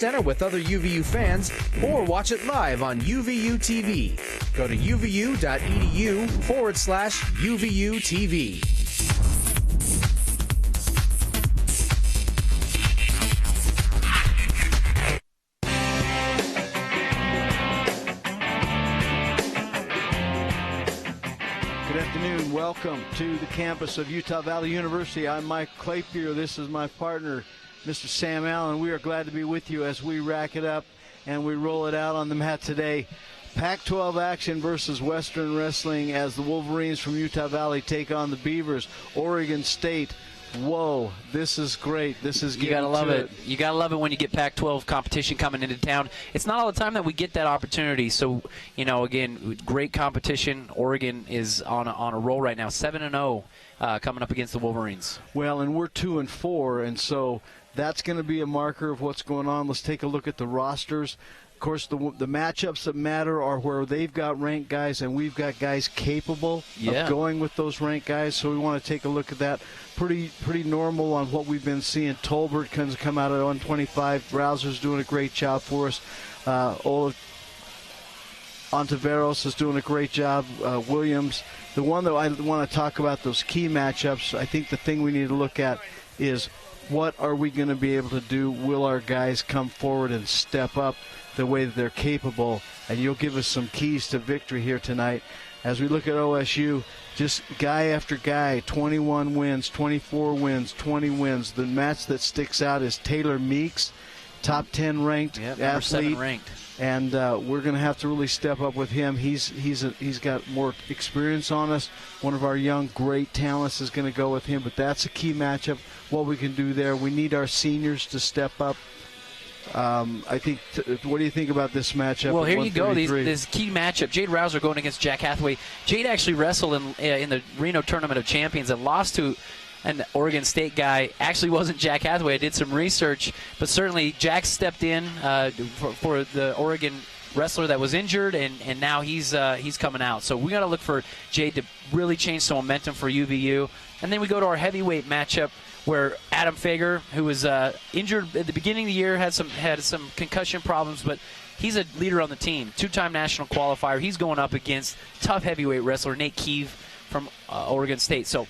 Center with other UVU fans, or watch it live on UVU TV. Go to uvu.edu/UVU TV. Good afternoon. Welcome to the campus of Utah Valley University. I'm Mike Clapier. This is my partner, Mr. Sam Allen. We are glad to be with you as we rack it up and we roll it out on the mat today. Pac-12 action versus Western Wrestling as the Wolverines from Utah Valley take on the Beavers. Oregon State. Whoa, this is great. This is getting You gotta love to it. You gotta love it when you get Pac-12 competition coming into town. It's not all the time that we get that opportunity. So, again, great competition. Oregon is on a roll right now, 7-0, coming up against the Wolverines. Well, and we're 2-4, and so that's going to be a marker of what's going on. Let's take a look at the rosters. Of course, the matchups that matter are where they've got ranked guys and we've got guys capable of going with those ranked guys. So we want to take a look at that. Pretty normal on what we've been seeing. Tolbert can come out at 125. Rouser's doing a great job for us. Ontiveros is doing a great job. Williams. The one that I want to talk about, those key matchups, I think the thing we need to look at is what are we going to be able to do? Will our guys come forward and step up the way that they're capable? And you'll give us some keys to victory here tonight. As we look at OSU, just guy after guy, 21 wins, 24 wins, 20 wins. The match that sticks out is Taylor Meeks, top 10 ranked athlete. 7 ranked. And we're going to have to really step up with him. He's got more experience on us. One of our young, great talents is going to go with him. But that's a key matchup, what we can do there. We need our seniors to step up. I think. What do you think about this matchup? Well, here you go. This key matchup. Jade Rouser going against Jack Hathway. Jade actually wrestled in the Reno Tournament of Champions and lost to an Oregon State guy. Actually wasn't Jack Hathaway. I did some research, but certainly Jack stepped in for the Oregon wrestler that was injured, and now he's coming out. So we got to look for Jade to really change some momentum for UVU. And then we go to our heavyweight matchup where Adam Fager, who was injured at the beginning of the year, had some concussion problems, but he's a leader on the team, 2-time national qualifier. He's going up against tough heavyweight wrestler Nate Keeve from Oregon State. So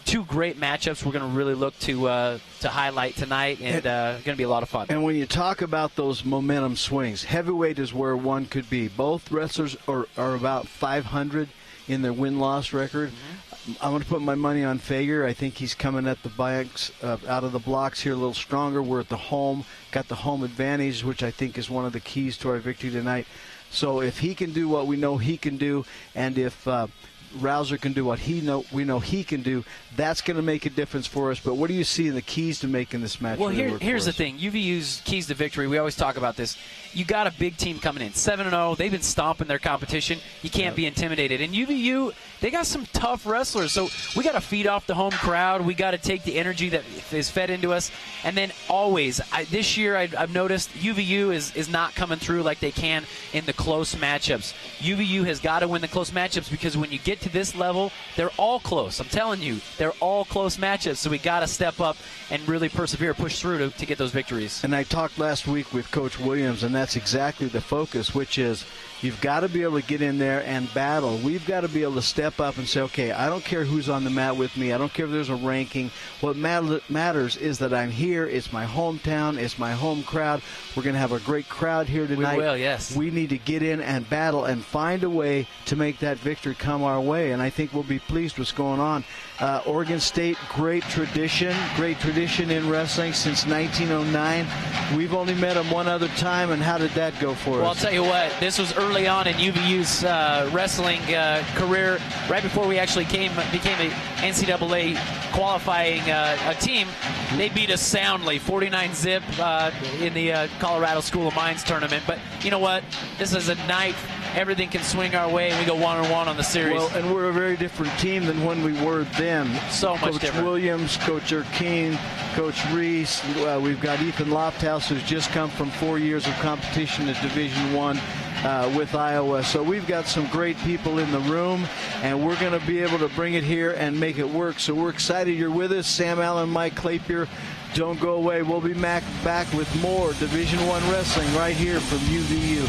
2 great matchups we're going to really look to highlight tonight, and going to be a lot of fun. And when you talk about those momentum swings, heavyweight is where one could be. Both wrestlers are about 500 in their win-loss record. Mm-hmm. I'm going to put my money on Fager. I think he's coming at the banks out of the blocks here a little stronger. We're at the home, got the home advantage, which I think is one of the keys to our victory tonight. So if he can do what we know he can do, and if Rouser can do what we know he can do, that's going to make a difference for us. But what do you see in the keys to making this match? Well, here's the thing. UVU's keys to victory, we always talk about this. You got a big team coming in, 7-0. They've been stomping their competition. You can't be intimidated. And UVU, they got some tough wrestlers. So we got to feed off the home crowd. We got to take the energy that is fed into us. And then always, this year I've noticed UVU is not coming through like they can in the close matchups. UVU has got to win the close matchups because when you get to this level, they're all close. I'm telling you, they're all close matchups. So we got to step up and really persevere, push through to get those victories. And I talked last week with Coach Williams, and that's exactly the focus, which is you've got to be able to get in there and battle. We've got to be able to step up and say, okay, I don't care who's on the mat with me. I don't care if there's a ranking. What matters is that I'm here. It's my hometown. It's my home crowd. We're going to have a great crowd here tonight. We will, yes. We need to get in and battle and find a way to make that victory come our way, and I think we'll be pleased with what's going on. Oregon State, great tradition in wrestling since 1909. We've only met them one other time, and how did that go for us? Well, I'll tell you what, this was early on in UVU's wrestling career, right before we actually became an NCAA qualifying a team. They beat us soundly, 49-zip in the Colorado School of Mines tournament. But you know what? This is a night everything can swing our way, and we go 1-1 on the series. Well, and we're a very different team than when we were then. So much Coach different. Williams, Coach Erkine, Coach Reese. We've got Ethan Lofthouse, who's just come from 4 years of competition at Division I. with Iowa. So we've got some great people in the room, and we're going to be able to bring it here and make it work. So we're excited you're with us. Sam Allen, Mike Clapier. Don't go away. We'll be back with more Division I wrestling right here from UVU.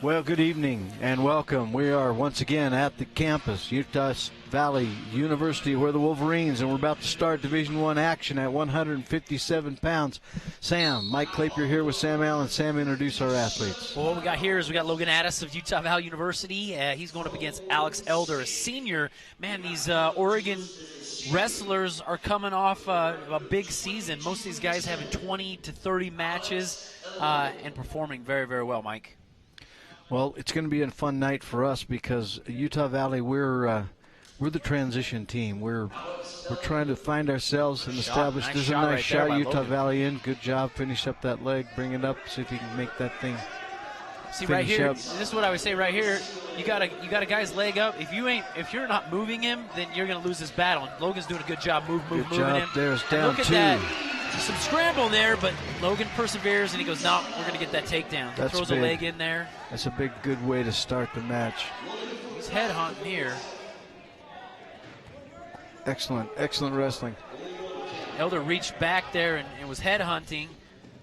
Well, good evening and welcome. We are once again at the campus, Utah Valley University, where the Wolverines, and we're about to start Division I action at 157 pounds. Sam, Mike Clapier here with Sam Allen. Sam, introduce our athletes. Well, what we got here is we got Logan Addis of Utah Valley University. He's going up against Alex Elder, a senior. Man, these Oregon wrestlers are coming off a big season. Most of these guys having 20 to 30 matches and performing very, very well, Mike. Well, it's going to be a fun night for us because Utah Valley, we're the transition team. We're trying to find ourselves and establish. There's a nice shot, Utah Logan. Valley in. Good job. Finish up that leg. Bring it up. See if you can make that thing. See right here. This is what I would say right here. You got a guy's leg up. If you're not moving him, then you're going to lose this battle. Logan's doing a good job moving him. There's down look at two. that. Some scramble there, but Logan perseveres and he goes, no, we're going to get that takedown. That's throws big. a leg in there. That's a big, good way to start the match. He's head hunting here. Excellent, excellent wrestling. Elder reached back there and was head hunting.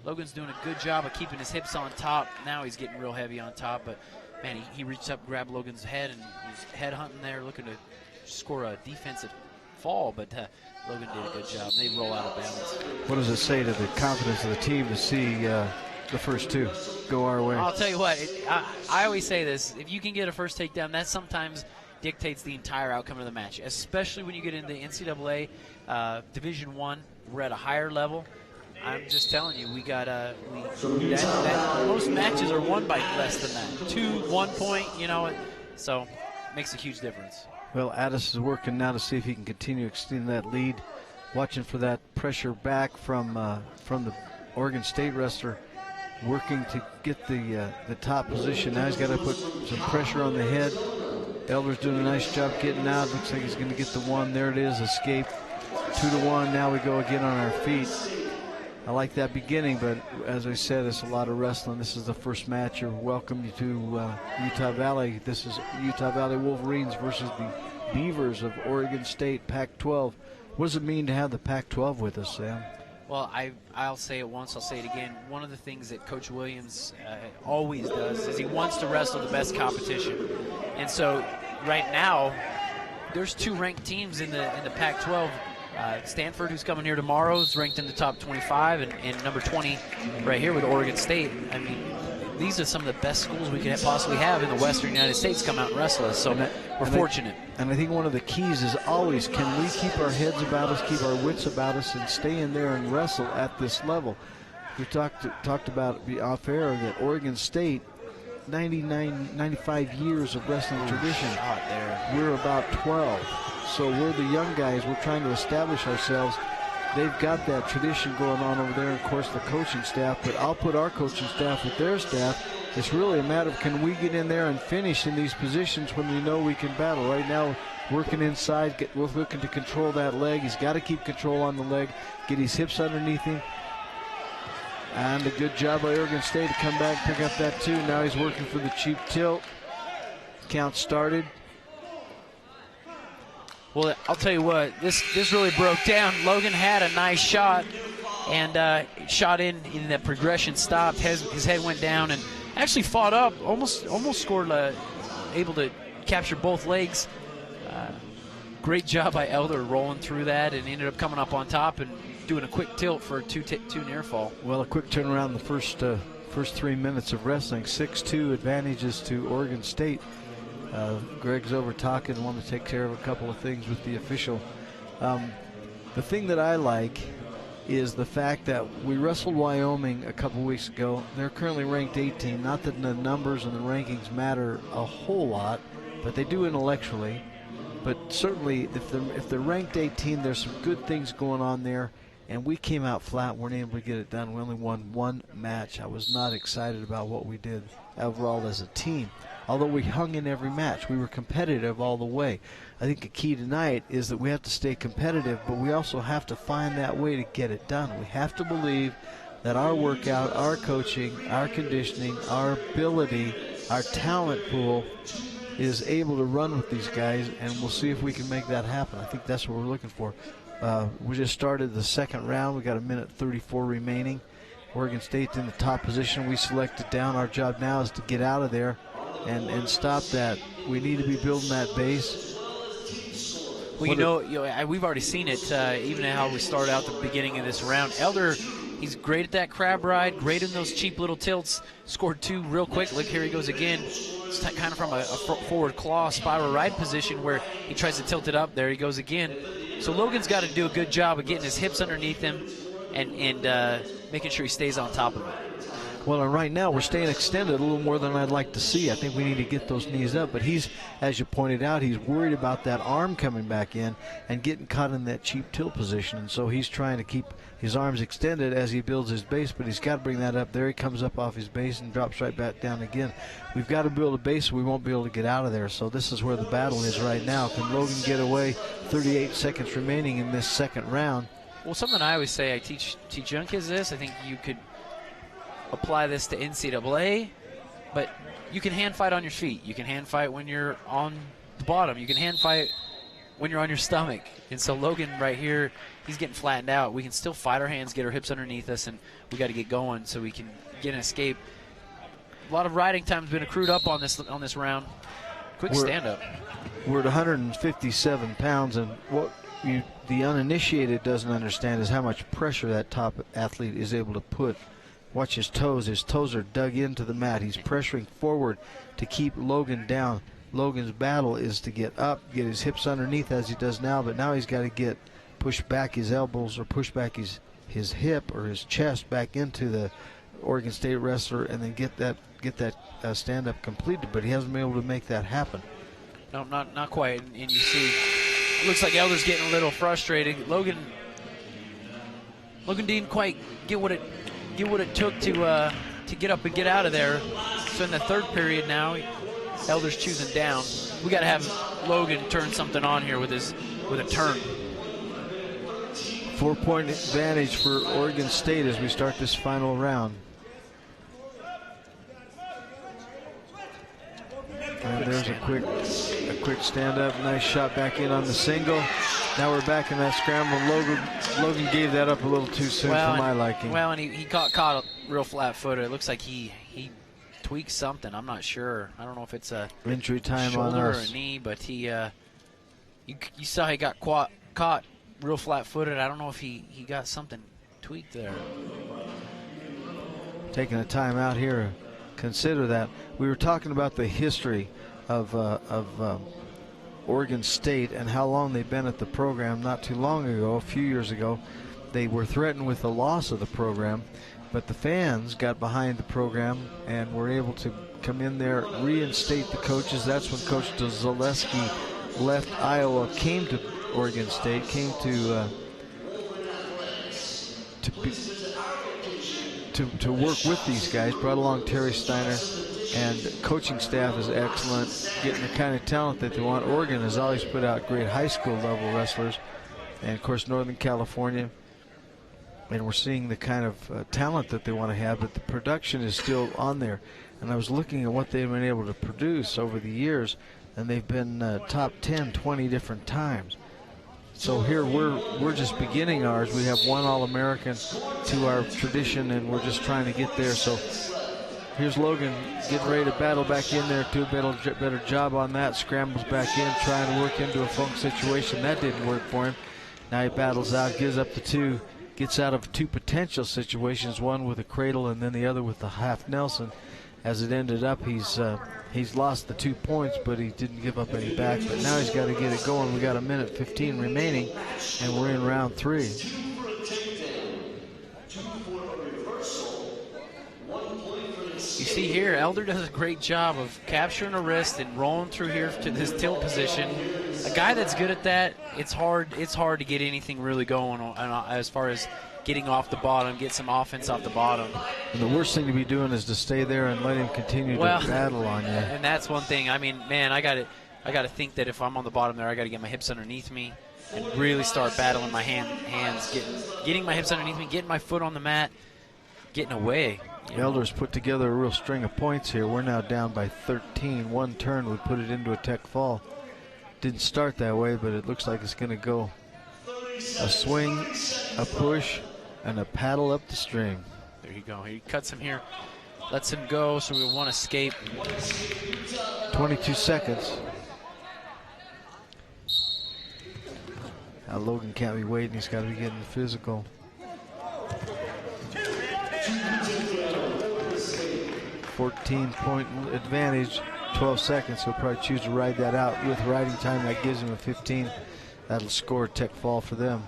Logan's doing a good job of keeping his hips on top. Now he's getting real heavy on top, but man, he reached up, grabbed Logan's head, and he's head hunting there, looking to score a defensive fall, but Logan did a good job. They roll out of balance. What does it say to the confidence of the team to see the first two go our way? I'll tell you what, I always say this, if you can get a first takedown, that sometimes dictates the entire outcome of the match, especially when you get into the NCAA Division I. We're at a higher level. I'm just telling you, we got most matches are won by less than that. 2, 1 point, so it makes a huge difference. Well, Addis is working now to see if he can continue extending that lead. Watching for that pressure back from the Oregon State wrestler, working to get the top position. Now he's got to put some pressure on the head. Elder's doing a nice job getting out. Looks like he's going to get the one. There it is, escape. 2-1. Now we go again on our feet. I like that beginning, but as I said, it's a lot of wrestling. This is the first match. You're welcome to Utah Valley. This is Utah Valley Wolverines versus the Beavers of Oregon State, Pac-12. What does it mean to have the Pac-12 with us, Sam? Well, I'll say it once, I'll say it again. One of the things that Coach Williams always does is he wants to wrestle the best competition. And so right now, there's 2 ranked teams in the Pac-12. Stanford, who's coming here tomorrow, is ranked in the top 25, and number 20 right here with Oregon State. I mean, these are some of the best schools we could possibly have in the Western United States come out and wrestle us, so we're fortunate. And I think one of the keys is always, can we keep our heads about us, keep our wits about us, and stay in there and wrestle at this level? We talked about off air that Oregon State, 95 years of wrestling tradition. We're about 12. So we're the young guys. We're trying to establish ourselves. They've got that tradition going on over there, and of course the coaching staff, but I'll put our coaching staff with their staff. It's really a matter of, can we get in there and finish in these positions when we know we can battle? Right now, working inside, we're looking to control that leg. He's got to keep control on the leg, get his hips underneath him. And a good job by Oregon State to come back, pick up that 2. Now he's working for the cheap tilt. Count started. Well, I'll tell you what, this really broke down. Logan had a nice shot, and shot in the progression stopped. His head went down and actually fought up, almost scored, able to capture both legs. Great job by Elder rolling through that, and ended up coming up on top and doing a quick tilt for a 2 near fall. Well, a quick turnaround the first 3 minutes of wrestling. 6-2 advantages to Oregon State. Greg's over talking, wanted to take care of a couple of things with the official. The thing that I like is the fact that we wrestled Wyoming a couple weeks ago. They're currently ranked 18. Not that the numbers and the rankings matter a whole lot, but they do intellectually. But certainly, if they're ranked 18, there's some good things going on there. And we came out flat, weren't able to get it done. We only won one match. I was not excited about what we did overall as a team. Although we hung in every match, we were competitive all the way. I think the key tonight is that we have to stay competitive, but we also have to find that way to get it done. We have to believe that our workout, our coaching, our conditioning, our ability, our talent pool is able to run with these guys, and we'll see if we can make that happen. I think that's what we're looking for. We just started the second round. We got a minute 34 remaining. Oregon State's in the top position. We selected down. Our job now is to get out of there and stop that. We need to be building that base. Well, you know, we've already seen it, even how we started out the beginning of this round. Elder, he's great at that crab ride, great in those cheap little tilts. Scored 2 real quick. Look, here he goes again. It's kind of from a forward claw spiral ride position where he tries to tilt it up. There he goes again. So Logan's got to do a good job of getting his hips underneath him and making sure he stays on top of it. Well, and right now we're staying extended a little more than I'd like to see. I think we need to get those knees up. But he's, as you pointed out, he's worried about that arm coming back in and getting caught in that cheap tilt position. And so he's trying to keep his arms extended as he builds his base, but he's got to bring that up. There he comes up off his base and drops right back down again. We've got to build a base or we won't be able to get out of there. So this is where the battle is right now. Can Logan get away? 38 seconds remaining in this second round. Well, something I always say, I teach young kids this. I think you could apply this to NCAA, but you can hand fight on your feet. You can hand fight when you're on the bottom. You can hand fight when you're on your stomach. And so Logan right here, he's getting flattened out. We can still fight our hands, get our hips underneath us, and we got to get going so we can get an escape. A lot of riding time's been accrued up on this round. Quick stand-up. We're at 157 pounds, and what the uninitiated doesn't understand is how much pressure that top athlete is able to put. Watch his toes. His toes are dug into the mat. He's pressuring forward to keep Logan down. Logan's battle is to get up, get his hips underneath as he does now, but now he's got to push back his elbows or push back his hip or his chest back into the Oregon State wrestler and then get that stand-up completed, but he hasn't been able to make that happen. No, not quite. And you see, it looks like Elder's getting a little frustrated. Logan didn't quite get what it took to get up and get out of there. So in the third period now, Elder's choosing down. We got to have Logan turn something on here with a turn. 4-point advantage for Oregon State as we start this final round. And there's a quick stand-up. Nice shot back in on the single. Now we're back in that scramble. Logan gave that up a little too soon for my liking. Well, and he caught real flat-footed. It looks like he tweaked something. I'm not sure. I don't know if it's a injury time shoulder on or us. a knee, but you saw he got caught real flat-footed. I don't know if he got something tweaked there. Taking a time out here. Consider that. We were talking about the history of Oregon State and how long they've been at the program. Not too long ago, a few years ago, they were threatened with the loss of the program, but the fans got behind the program and were able to come in there, reinstate the coaches. That's when Coach Zaleski left Iowa, came to Oregon State, came to work with these guys, brought along Terry Steiner, and coaching staff is excellent, getting the kind of talent that they want. Oregon has always put out great high school level wrestlers, and of course Northern California, and we're seeing the kind of talent that they want to have, but the production is still on there. And I was looking at what they've been able to produce over the years, and they've been top 10 20 different times. So here we're just beginning ours. We have one All-American to our tradition, and we're just trying to get there. So here's Logan getting ready to battle back in there, do a better job on that. Scrambles back in, trying to work into a funk situation. That didn't work for him. Now he battles out, gives up the two, gets out of two potential situations, one with a cradle and then the other with the half Nelson. as it ended up, he's lost the 2 points, but he didn't give up any back. But now he's got to get it going. We got a minute 15 remaining, and we're in round 3. You see here, Elder does a great job of capturing a wrist and rolling through here to this tilt position. A guy that's good at that, it's hard to get anything really going on, as far as getting off the bottom, get some offense off the bottom. And the worst thing to be doing is to stay there and let him continue to battle on you. And that's one thing. I mean, man, I got to think that if I'm on the bottom there, I got to get my hips underneath me and really start battling my hands, getting my hips underneath me, getting my foot on the mat, getting away. Elder's put together a real string of points here. We're now down by 13. One turn would put it into a tech fall. Didn't start that way, but it looks like it's going to go a swing, a push, and a paddle up the string. There you go. He cuts him here, lets him go, so we won't escape. 22 seconds. Now Logan can't be waiting. He's got to be getting physical. 14-point advantage, 12 seconds. He'll probably choose to ride that out. With riding time, that gives him a 15. That'll score a tech fall for them.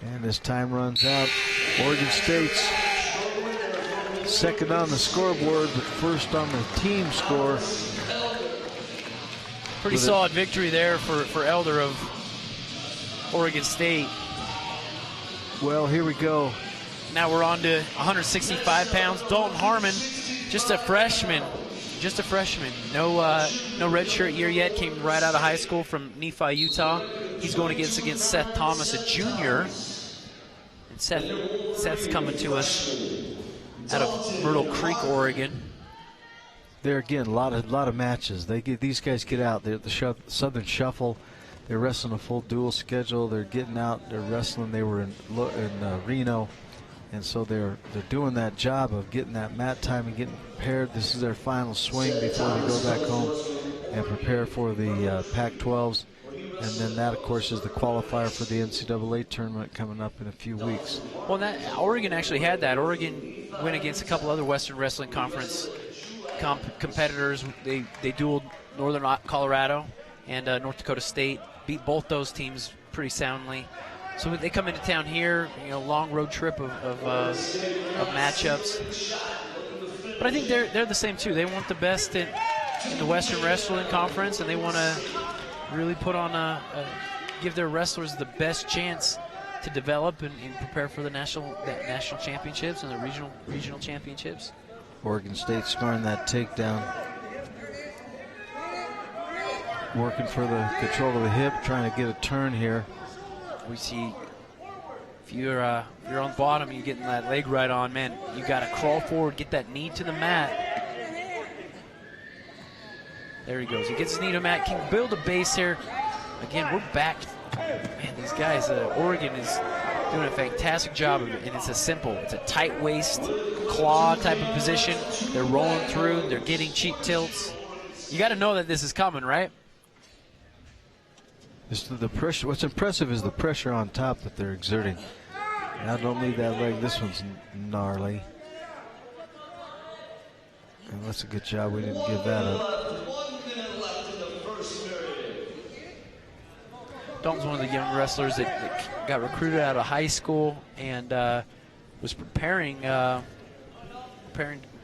And as time runs out, Oregon State's second on the scoreboard, but first on the team score. Pretty solid victory there for Elder of Oregon State. Well, here we go. Now we're on to 165 pounds. Dalton Harmon, just a freshman. No redshirt year yet. Came right out of high school from Nephi, Utah. He's going against Seth Thomas, a junior. And Seth's coming to us out of Myrtle Creek, Oregon. There again, a lot of matches. These guys get out. They're at the Southern Shuffle. They're wrestling a full dual schedule. They're getting out. They're wrestling. They were in Reno. And so they're doing that job of getting that mat time and getting prepared. This is their final swing before they go back home and prepare for the Pac-12s. And then that, of course, is the qualifier for the NCAA tournament coming up in a few weeks. Well, Oregon actually had that. Oregon went against a couple other Western Wrestling Conference competitors. They dueled Northern Colorado and North Dakota State, beat both those teams pretty soundly. So they come into town here, long road trip of matchups. But I think they're the same too. They want the best in the Western Wrestling Conference, and they want to really put on give their wrestlers the best chance to develop and prepare for the national championships and the regional championships. Oregon State scoring that takedown, working for the control of the hip, trying to get a turn here. We see if you're on the bottom, you're getting that leg right on, man. You got to crawl forward, get that knee to the mat. There he goes. He gets his knee to the mat. Can build a base here. Again, we're back. Man, these guys, Oregon is doing a fantastic job of it, and it's a tight waist, claw type of position. They're rolling through. They're getting cheap tilts. You got to know that this is coming, right? The pressure. What's impressive is the pressure on top that they're exerting. Now don't leave that leg. This one's gnarly. And that's a good job. We didn't give that up. Dalton's one of the young wrestlers that got recruited out of high school and was preparing to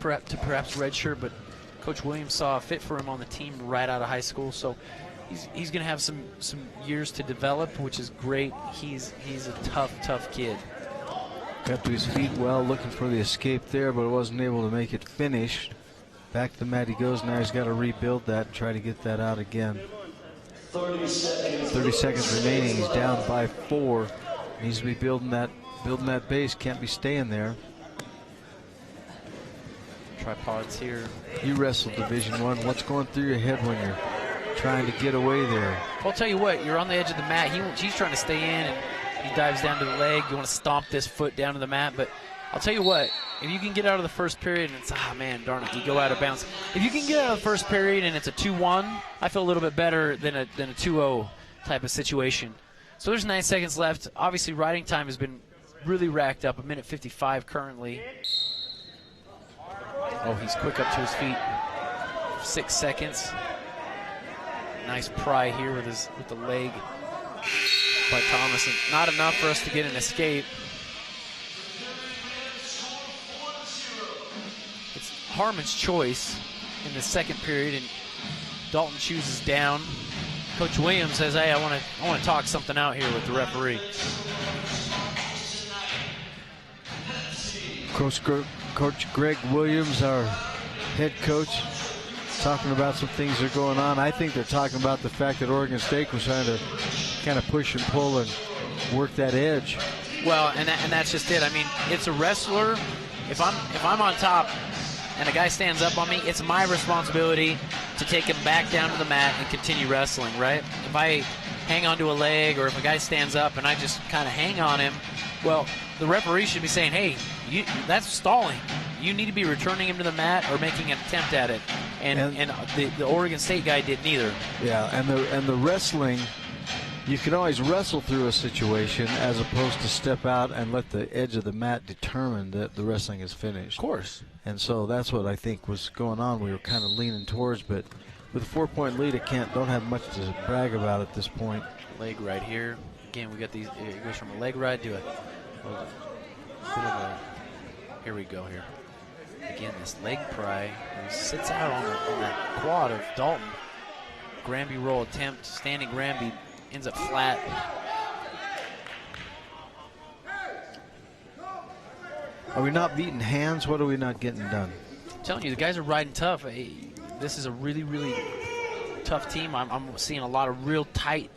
perhaps redshirt, but Coach Williams saw a fit for him on the team right out of high school. So he's going to have some years to develop, which is great. He's a tough kid. Got to his feet well, looking for the escape there, but wasn't able to make it finish. Back to the mat he goes. Now he's got to rebuild that and try to get that out again. 30 seconds remaining. He's down by 4. Needs to be building that base. Can't be staying there. Tripods here. You wrestled Division I. What's going through your head when you're trying to get away there? Well, I'll tell you what. You're on the edge of the mat. He's trying to stay in, and he dives down to the leg. You want to stomp this foot down to the mat, but I'll tell you what. If you can get out of the first period and it's, man, darn it, you go out of bounds. If you can get out of the first period and it's a 2-1, I feel a little bit better than a 2-0 type of situation. So there's 9 seconds left. Obviously, riding time has been really racked up. 1:55 currently. Oh, he's quick up to his feet. 6 seconds. Nice pry here with the leg by Thomas, and not enough for us to get an escape. It's Harmon's choice in the second period, and Dalton chooses down. Coach Williams says, "Hey, I want to talk something out here with the referee." Coach Greg Williams, our head coach, talking about some things that are going on. I think they're talking about the fact that Oregon State was trying to kind of push and pull and work that edge. Well, and that's just it. I mean, it's a wrestler. If I'm on top and a guy stands up on me, it's my responsibility to take him back down to the mat and continue wrestling, right? If I hang onto a leg, or if a guy stands up and I just kind of hang on him, well, the referee should be saying, "Hey, that's stalling. You need to be returning him to the mat or making an attempt at it." And the Oregon State guy did neither. Yeah, and the wrestling, you can always wrestle through a situation as opposed to step out and let the edge of the mat determine that the wrestling is finished. Of course. And so that's what I think was going on. We were kind of leaning towards, but with a 4-point lead, don't have much to brag about at this point. Leg right here. Again, we got these. It goes from a leg ride to a here we go here. Again, this leg pry. He sits out on that quad of Dalton. Granby roll attempt. Standing Granby ends up flat. Are we not beating hands? What are we not getting done? I'm telling you, the guys are riding tough. This is a really, really tough team. I'm seeing a lot of real tight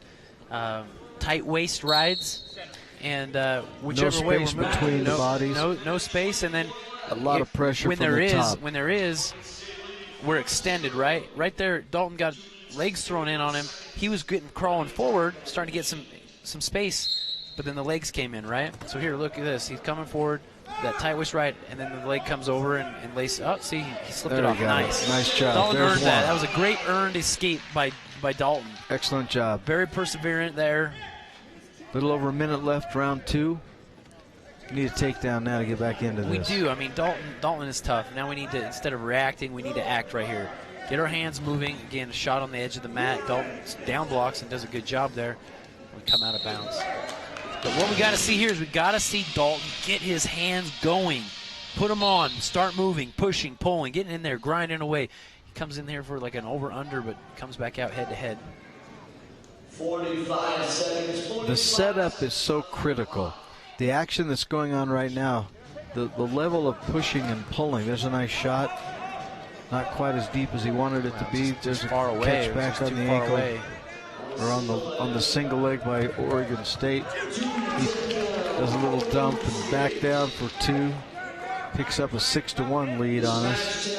waist rides, and whichever way we're moving, between the bodies. No space, and then a lot of pressure when from there the is. top. When there is, we're extended. Right there, Dalton got legs thrown in on him. He was crawling forward, starting to get some space, but then the legs came in. Right. So here, look at this. He's coming forward. That tight waist right, and then the leg comes over and laces. Oh, see, he slipped it off. Nice job. Dalton There's earned one. that. That was a great earned escape by Dalton. Excellent job. Very perseverant there. Little over a minute left, round 2. Need a takedown now to get back into this. We do. I mean, Dalton is tough. Now we need to, instead of reacting, we need to act right here. Get our hands moving. Again, a shot on the edge of the mat. Dalton down blocks and does a good job there. We come out of bounds. But what we got to see here is we got to see Dalton get his hands going. Put them on. Start moving, pushing, pulling, getting in there, grinding away. He comes in here for like an over-under, but comes back out head-to-head. 45 seconds. The setup is so critical. The action that's going on right now, the level of pushing and pulling. There's a nice shot. Not quite as deep as he wanted it to be. There's a far away. catch back on the ankle. Away. Or on the single leg by Oregon State. He does a little dump and back down for 2. Picks up a 6-1 lead on us.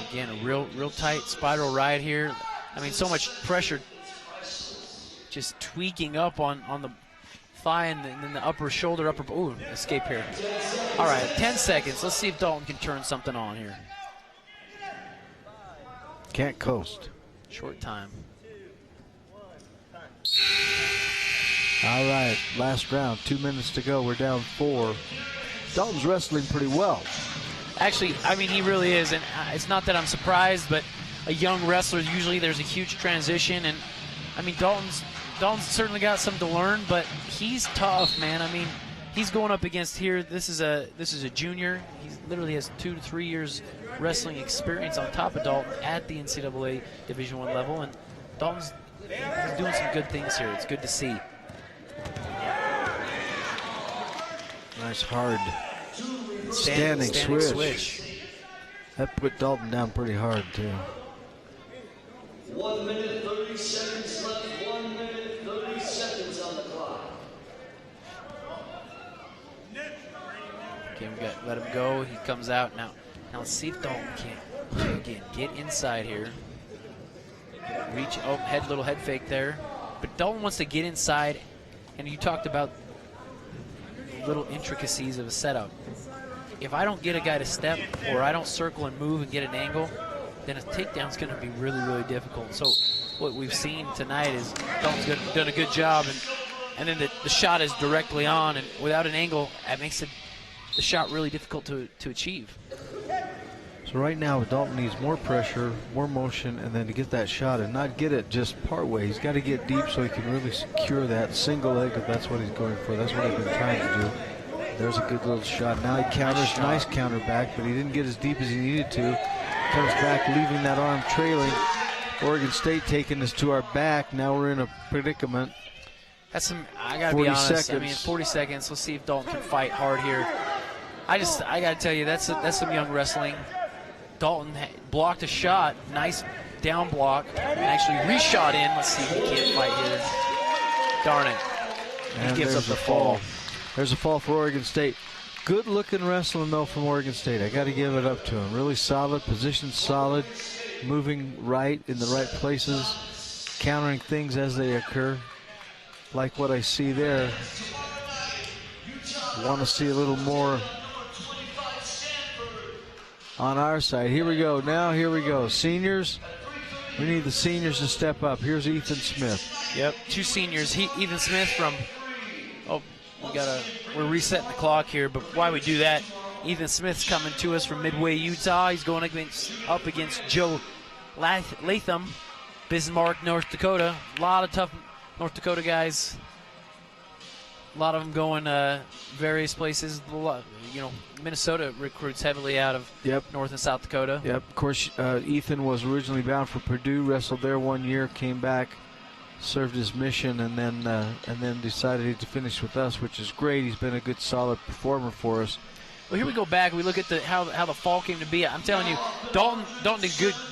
Again, a real tight spiral ride here. I mean, so much pressure just tweaking up on the thigh and then the upper shoulder, ooh, escape here. All right, 10 seconds. Let's see if Dalton can turn something on here. Can't coast. Short time. All right, last round, 2 minutes to go. We're down 4. Dalton's wrestling pretty well. Actually, I mean, he really is, and it's not that I'm surprised, but a young wrestler, usually there's a huge transition, and I mean, Dalton's certainly got some to learn, but he's tough, man. I mean, he's going up against here. This is a junior. He literally has 2 to 3 years wrestling experience on top of Dalton at the NCAA Division I level, and Dalton's doing some good things here. It's good to see. Nice hard standing switch. That put Dalton down pretty hard too. 1 minute 30 seconds left. 1 minute 30 seconds on the clock. Okay, we got let him go. He comes out now. Now let's see if Dalton can again get inside here. Reach, little head fake there. But Dalton wants to get inside, and you talked about little intricacies of a setup. If I don't get a guy to step, or I don't circle and move and get an angle, then a takedown's going to be really, really difficult. So what we've seen tonight is Dalton's done a good job in and then the shot is directly on, and without an angle, that makes the shot really difficult to achieve. So right now, Dalton needs more pressure, more motion, and then to get that shot and not get it just part way. He's got to get deep so he can really secure that single leg if that's what he's going for. That's what he's been trying to do. There's a good little shot. Now he counters, nice counter back, but he didn't get as deep as he needed to. Comes back, leaving that arm trailing. Oregon State taking us to our back. Now we're in a predicament. That's some, I got to be honest. I mean, 40 seconds. Let's see if Dalton can fight hard here. I got to tell you, that's some young wrestling. Dalton blocked a shot, nice down block, and actually reshot in. Let's see if he can't fight here. Darn it. And he gives up the fall. There's a fall for Oregon State. Good looking wrestling though from Oregon State. I got to give it up to him. Really solid, position solid, moving right in the right places, countering things as they occur. Like what I see there. Want to see a little more on our side. Here we go. Now here we go. Seniors. We need the seniors to step up. Here's Ethan Smith. Yep, 2 seniors. Ethan Smith from. Oh, we're resetting the clock here. But while we do that, Ethan Smith's coming to us from Midway, Utah. He's going up against Joe Latham, Bismarck, North Dakota. A lot of tough North Dakota guys. A lot of them going various places. Minnesota recruits heavily out of North and South Dakota. Yep. Of course, Ethan was originally bound for Purdue, wrestled there 1 year, came back, served his mission, and then decided to finish with us, which is great. He's been a good, solid performer for us. Well, here we go back. We look at how the fall came to be. I'm telling you, Dalton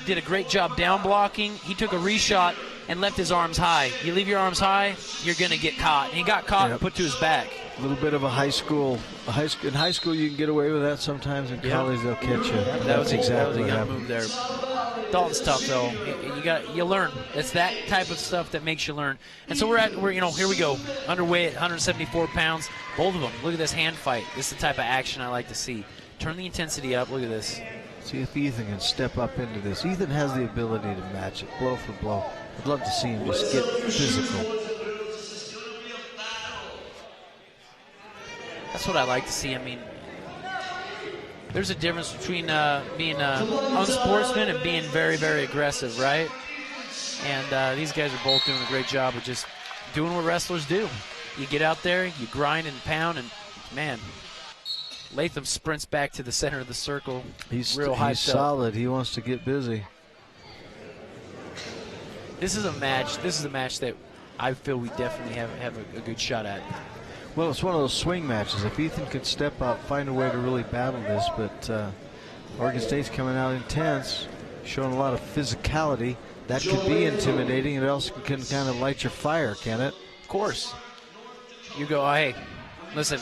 did a great job down blocking. He took a reshot and left his arms high. You leave your arms high, you're going to get caught. And he got caught and put to his back. A little bit of in high school you can get away with that sometimes. In college they'll catch you. That was exactly a young move there. Dalton's tough though. You learn. It's that type of stuff that makes you learn. And so we're here we go. Underweight, 174 pounds. Both of them. Look at this hand fight. This is the type of action I like to see. Turn the intensity up. Look at this. See if Ethan can step up into this. Ethan has the ability to match it blow for blow. I'd love to see him just get physical. That's what I like to see. I mean, there's a difference between being unsportsman and being very, very aggressive, right? And these guys are both doing a great job of just doing what wrestlers do. You get out there, you grind and pound, and, man, Latham sprints back to the center of the circle. He's solid. He wants to get busy. This is a match that I feel we definitely have a good shot at. Well, it's one of those swing matches. If Ethan could step up, find a way to really battle this, but Oregon State's coming out intense, showing a lot of physicality. That could be intimidating. It also can kind of light your fire, can it? Of course. You go, hey, listen,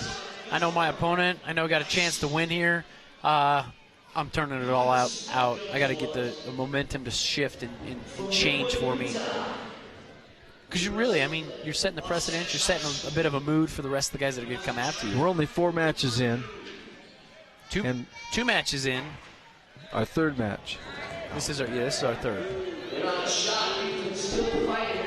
I know my opponent. I know I got a chance to win here. I'm turning it all out. I got to get the momentum to shift and change for me. Because you're setting the precedent. You're setting a bit of a mood for the rest of the guys that are going to come after you. We're only 4 matches in. Two matches in. Our third match. This is our third.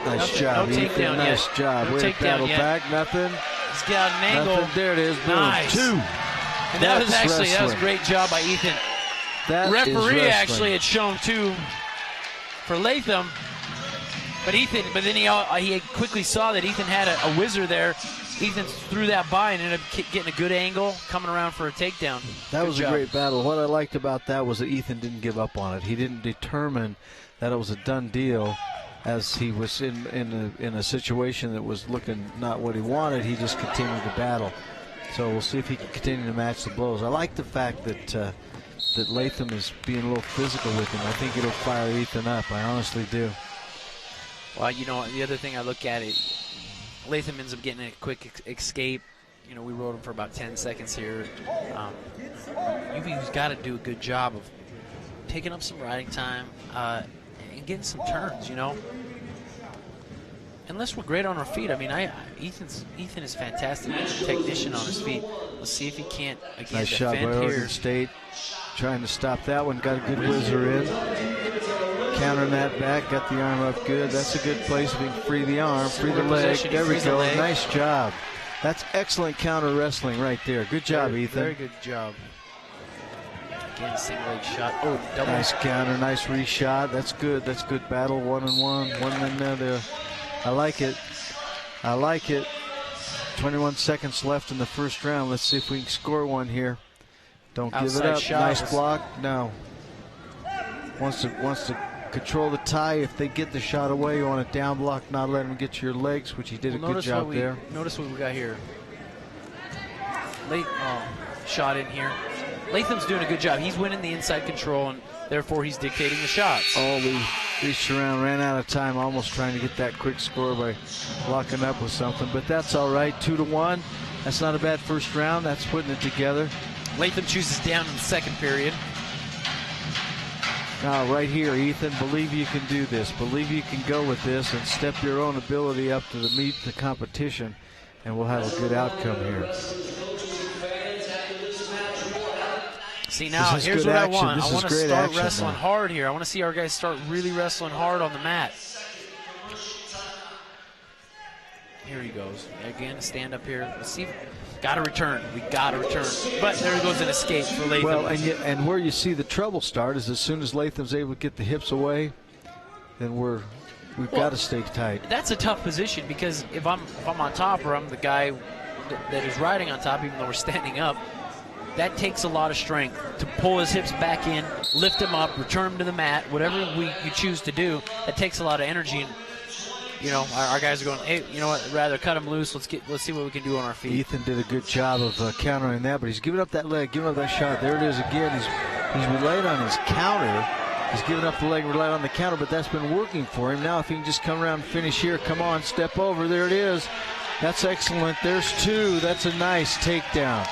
Nice job, no Ethan. Takedown nice yet. job. No Way to takedown battle yet. back. Nothing. He's got an angle. Nothing. There it is. Boom. Nice. 2. And that was a great job by Ethan. That referee is actually had shown 2 for Latham, but then he quickly saw that Ethan had a whizzer there. Ethan threw that by and ended up getting a good angle, coming around for a takedown. That was a great battle. What I liked about that was that Ethan didn't give up on it. He didn't determine that it was a done deal as he was in a situation that was looking not what he wanted. He just continued to battle. So we'll see if he can continue to match the blows. I like the fact that Latham is being a little physical with him. I think it'll fire Ethan up. I honestly do. Well, the other thing I look at it, Latham ends up getting a quick escape. We rode him for about 10 seconds here. UVU's got to do a good job of taking up some riding time and getting some turns, Unless we're great on our feet. I mean, Ethan is fantastic. He's a technician on his feet. Let's see if he can't, again, nice shot by defend here. Oregon State. Trying to stop that one. Got a good whizzer in. Countering that back, got the arm up good. That's a good place. We can free the arm, free the leg. There we go. Nice job. That's excellent counter wrestling right there. Good job, Ethan. Very good job. Again, single leg shot. Oh, double. Nice counter, nice reshot. That's good. That's good battle. 1-1. One in there. I like it. I like it. 21 seconds left in the first round. Let's see if we can score one here. Don't give it up. Nice block. No. Wants to control the tie. If they get the shot away, you want a down block, not let him get to your legs, which he did a good job there. Notice what we got here. Late shot in here. Latham's doing a good job. He's winning the inside control, and therefore he's dictating the shots. Oh, we reached around, ran out of time, almost trying to get that quick score by locking up with something. But that's all right. 2-1. That's not a bad first round. That's putting it together. Latham chooses down in the second period. Now, right here, Ethan, believe you can do this. Believe you can go with this and step your own ability up to meet the competition, and we'll have a good outcome here. See, now, here's what I want. I want to start wrestling now. hard here. I want to see our guys start really wrestling hard on the mat. Here he goes. Again, stand up here. Let's see. Got to return. We got to return. But there goes an escape for Latham. Well, and where you see the trouble start is as soon as Latham's able to get the hips away, then we've got to stay tight. That's a tough position because if I'm on top or I'm the guy that is riding on top, even though we're standing up, that takes a lot of strength to pull his hips back in, lift him up, return him to the mat, whatever you choose to do. That takes a lot of energy. And, you know, our guys are going, hey, you know what? I'd rather cut him loose. Let's see what we can do on our feet. Ethan did a good job of countering that, but he's giving up that leg, giving up that shot. There it is again. He's relied on his counter. He's giving up the leg, relied on the counter, but that's been working for him. Now if he can just come around and finish here, come on, step over. There it is. That's excellent. There's two. That's a nice takedown.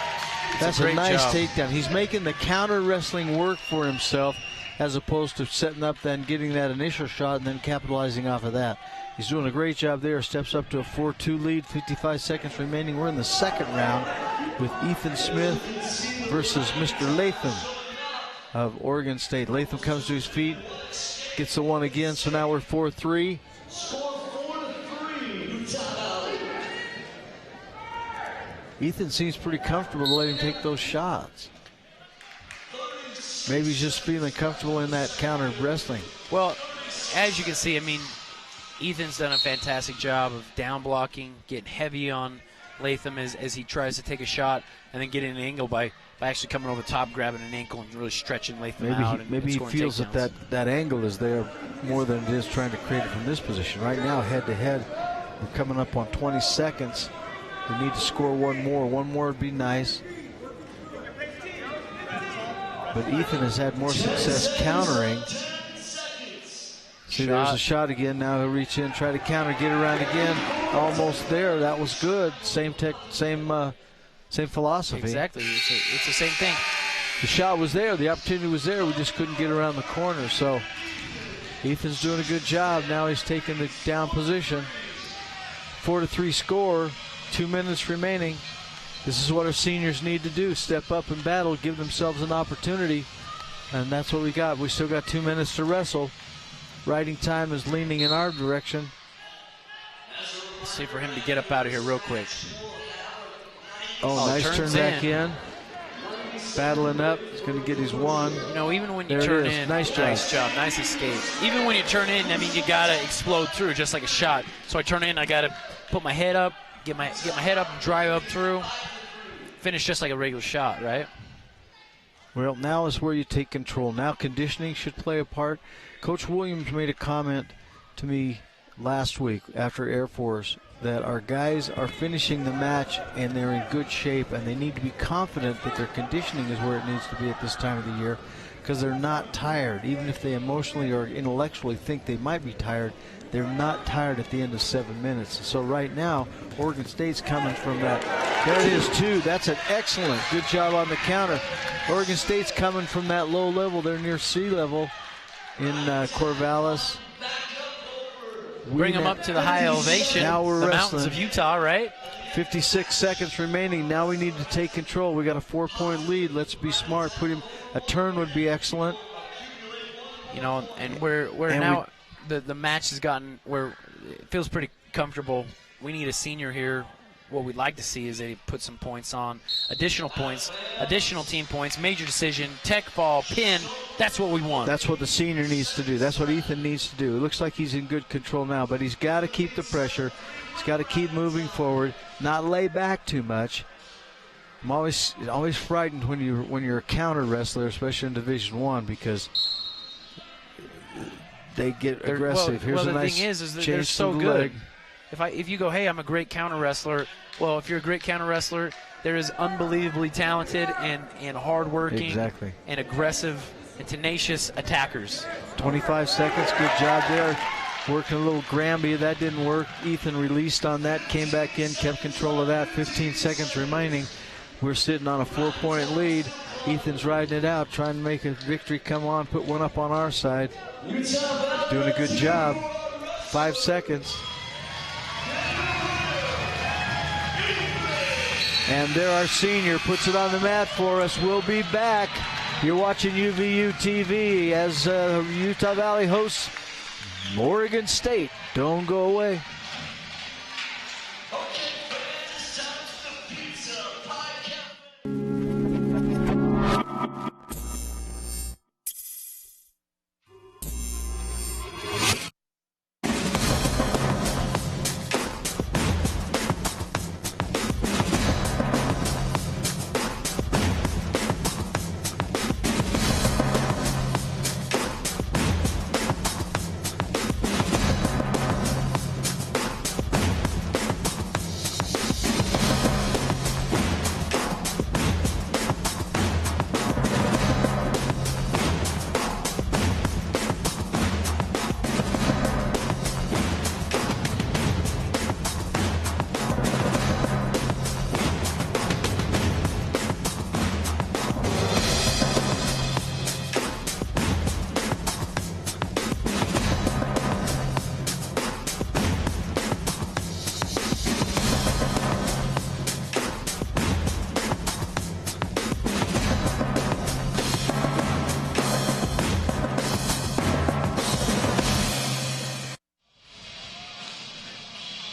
That's a nice takedown. He's making the counter wrestling work for himself as opposed to setting up, then getting that initial shot and then capitalizing off of that. He's doing a great job there. Steps up to a 4-2 lead, 55 seconds remaining. We're in the second round with Ethan Smith versus Mr. Latham of Oregon State. Latham comes to his feet, gets the one again, so now we're 4-3. Ethan seems pretty comfortable to let him take those shots. Maybe he's just feeling comfortable in that counter wrestling. Well, as you can see, I mean, Ethan's done a fantastic job of down blocking, getting heavy on Latham as he tries to take a shot, and then getting an angle by actually coming over the top, grabbing an ankle, and really stretching Latham out. Maybe he feels that angle is there more than it is trying to create it from this position. Right now, head-to-head, we're coming up on 20 seconds. We need to score one more. One more would be nice. But Ethan has had more success countering. See, there's a shot again. Now he'll reach in, try to counter, get around again. Almost there. That was good. Same philosophy. Exactly. It's the same thing. The shot was there. The opportunity was there. We just couldn't get around the corner. So Ethan's doing a good job. Now he's taking the down position. 4-3 score. 2 minutes remaining. This is what our seniors need to do. Step up and battle, give themselves an opportunity. And that's what we got. We still got 2 minutes to wrestle. Riding time is leaning in our direction. Let's see for him to get up out of here real quick. Oh, nice turn back in. Battling up. He's going to get his one. You know, even when you turn in, nice job, nice escape. Even when you turn in, I mean, you got to explode through just like a shot. So I turn in, I got to put my head up, get my head up, drive up through, finish just like a regular shot, right? Well, now is where you take control. Now conditioning should play a part. Coach Williams made a comment to me last week after Air Force that our guys are finishing the match and they're in good shape, and they need to be confident that their conditioning is where it needs to be at this time of the year because they're not tired. Even if they emotionally or intellectually think they might be tired, they're not tired at the end of 7 minutes. So right now, Oregon State's coming from that. There it is, too. That's an excellent. Good job on the counter. Oregon State's coming from that low level. They're near sea level in Corvallis. Bring them up to the high elevation. Now we're the wrestling. Mountains of Utah, right? 56 seconds remaining. Now we need to take control. We got a 4-point lead. Let's be smart. A turn would be excellent. You know, and we're now the match has gotten where it feels pretty comfortable. We need a senior here. What we'd like to see is that he put some points on, additional team points, major decision, tech ball, pin. That's what we want. That's what the senior needs to do. That's what Ethan needs to do. It looks like he's in good control now, but he's got to keep the pressure. He's got to keep moving forward, not lay back too much. I'm always frightened when you're a counter wrestler, especially in Division I, because they get aggressive. Here's the a nice thing is that chase they're so to the good. leg. If you go, hey, I'm a great counter wrestler. Well, if you're a great counter wrestler, there is unbelievably talented and hardworking and aggressive and tenacious attackers. 25 seconds, good job there. Working a little Granby, that didn't work. Ethan released on that, came back in, kept control of that. 15 seconds remaining. We're sitting on a 4-point lead. Ethan's riding it out, trying to make a victory come on, put one up on our side. He's doing a good job. 5 seconds. And there our senior puts it on the mat for us. We'll be back. You're watching UVU TV as Utah Valley hosts Oregon State. Don't go away.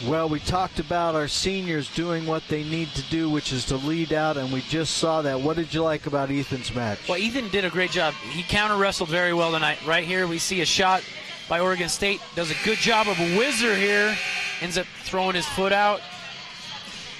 Well, we talked about our seniors doing what they need to do, which is to lead out, and we just saw that. What did you like about Ethan's match? Well, Ethan did a great job. He counter-wrestled very well tonight. Right here we see a shot by Oregon State. Does a good job of a whizzer here. Ends up throwing his foot out.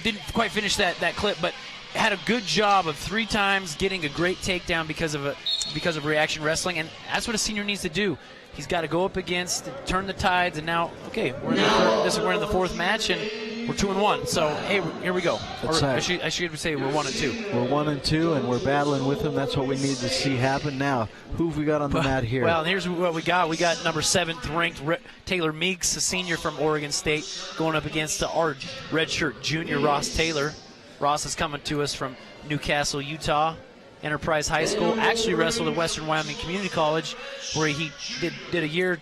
Didn't quite finish that clip, but had a good job of 3 times getting a great takedown because of reaction wrestling, and that's what a senior needs to do. He's got to go up against, turn the tides, and now, okay, we're in the 4th match, and we're 2-1. So, hey, here we go. I should say we're 1-2. We're 1-2, and we're battling with them. That's what we need to see happen. Now, who have we got on the mat here? Well, here's what we got. We got number 7th ranked Taylor Meeks, a senior from Oregon State, going up against our redshirt junior Ross Taylor. Ross is coming to us from Newcastle, Utah. Enterprise High School, actually wrestled at Western Wyoming Community College, where he did 2 years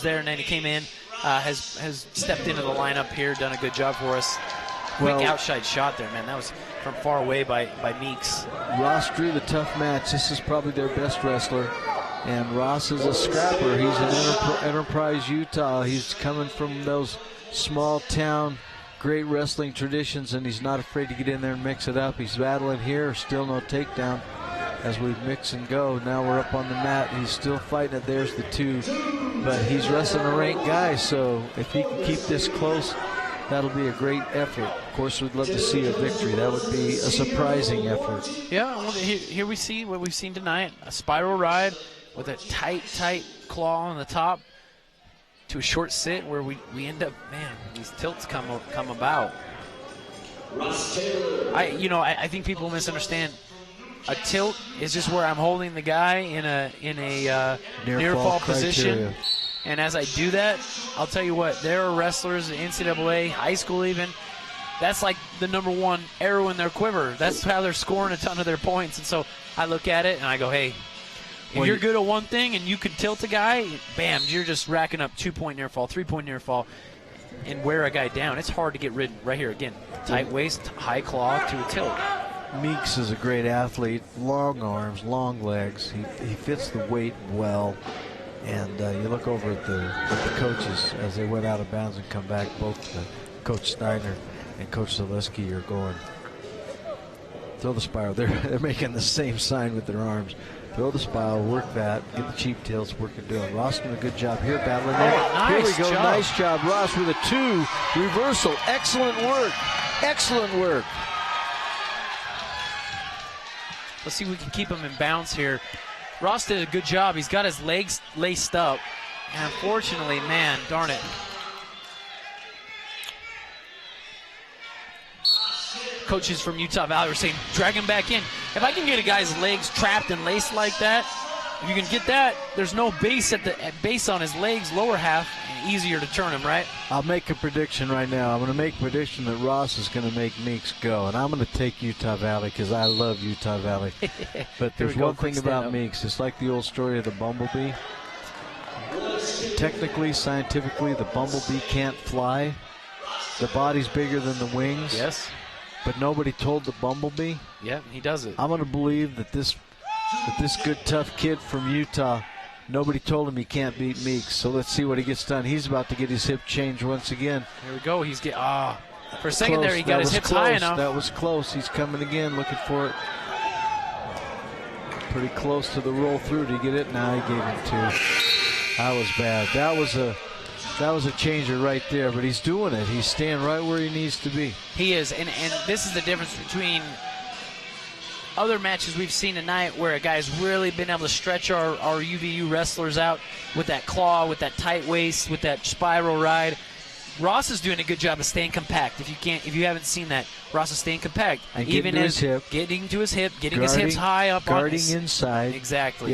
there, and then he came in, has stepped into the lineup here, done a good job for us. Quick outside shot there, man. That was from far away by Meeks. Ross drew the tough match. This is probably their best wrestler, and Ross is a scrapper. He's in Enterprise, Utah. He's coming from those small town great wrestling traditions, and he's not afraid to get in there and mix it up. He's battling here, still no takedown as we mix and go. Now we're up on the mat. He's still fighting it. There's the 2, but he's wrestling a ranked guy, so if he can keep this close, that'll be a great effort. Of course, we'd love to see a victory. That would be a surprising effort. Yeah, well, here we see what we've seen tonight, a spiral ride with a tight claw on the top, to a short sit where we end up, man, these tilts come about. I think people misunderstand. A tilt is just where I'm holding the guy in a near fall position, and as I do that, I'll tell you what, there are wrestlers in NCAA, high school even, that's like the number 1 arrow in their quiver. That's how they're scoring a ton of their points. And so I look at it and I go, hey, if you're good at one thing and you can tilt a guy, bam, you're just racking up 2-point near fall, 3-point near fall, and wear a guy down. It's hard to get rid right here. Again, tight waist, high claw to a tilt. Meeks is a great athlete, long arms, long legs. He fits the weight well. And you look over at the coaches as they went out of bounds and come back. Both Coach Steiner and Coach Zaleski are going, throw the spiral. They're making the same sign with their arms. Throw the spiral, work that, get the cheap tails, work it doing. Ross doing a good job here, battling it. Here we go, nice job, Ross with a 2 reversal. Excellent work, excellent work. Let's see if we can keep him in bounds here. Ross did a good job. He's got his legs laced up. And unfortunately, man, darn it. Coaches from Utah Valley were saying, drag him back in. If I can get a guy's legs trapped and laced like that, if you can get that, there's no base at base on his legs, lower half, easier to turn him, right? I'll make a prediction right now. I'm going to make a prediction that Ross is going to make Meeks go, and I'm going to take Utah Valley because I love Utah Valley. But there's one thing about Meeks. It's like the old story of the bumblebee. Technically, scientifically, the bumblebee can't fly. The body's bigger than the wings. Yes. But nobody told the bumblebee. Yeah, he does it. I'm going to believe that this good, tough kid from Utah, nobody told him he can't beat Meeks. So let's see what he gets done. He's about to get his hip changed once again. Here we go. He's getting for a second close. there, he got his hips high enough. That was close. He's coming again, looking for it. Pretty close to the roll through. Did he get it? Now he gave him 2. That was bad. That was a changer right there, but he's doing it. He's staying right where he needs to be. He is, and this is the difference between other matches we've seen tonight where a guy's really been able to stretch our UVU wrestlers out with that claw, with that tight waist, with that spiral ride. Ross is doing a good job of staying compact. If you haven't seen that, Ross is staying compact. And even to his hip. Getting to his hip, getting his hips high up on his... Guarding inside. Exactly.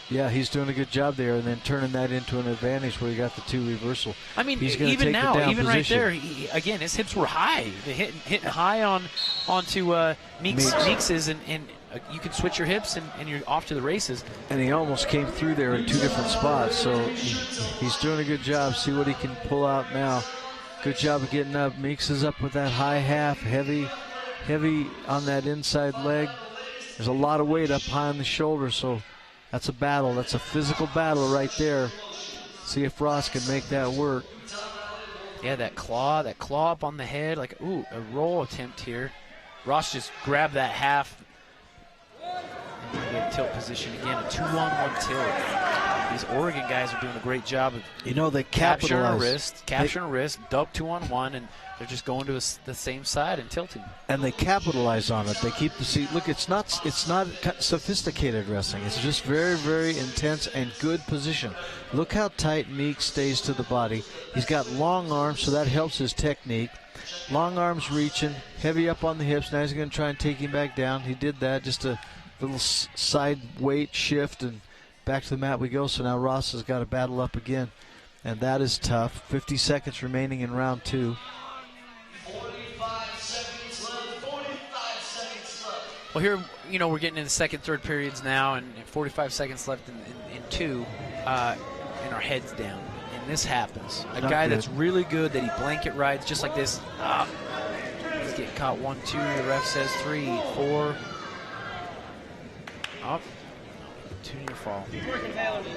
Yeah, he's doing a good job there, and then turning that into an advantage where he got the 2 reversal. I mean, he's even now, even right position. there, again, his hips were high. Hitting high onto Meeks's, and you can switch your hips, and you're off to the races. And he almost came through there in 2 different spots, so he's doing a good job. See what he can pull out now. Good job of getting up. Meeks is up with that high half, heavy on that inside leg. There's a lot of weight up high on the shoulder, so that's a battle. That's a physical battle right there. See if Ross can make that work. Yeah, that claw up on the head, like, ooh, a roll attempt here. Ross just grabbed that half. And get tilt position again, a 2-1-1 tilt. These Oregon guys are doing a great job of they capturing a wrist, duck 2-on-1, and they're just going to the same side and tilting. And they capitalize on it. They keep the seat. Look, it's not sophisticated wrestling. It's just very, very intense and good position. Look how tight Meeks stays to the body. He's got long arms, so that helps his technique. Long arms reaching, heavy up on the hips. Now he's going to try and take him back down. He did that, just a little side weight shift, and back to the mat we go. So now Ross has got to battle up again, and that is tough. 50 seconds remaining in round 2. 45 seconds left. 45 seconds left. Well, here, we're getting in the second, third periods now, and 45 seconds left in 2, and our head's down. And this happens. A guy that's really good, that he blanket rides just like this. He's getting caught 1, 2. The ref says 3, 4. Up. 2-year fall.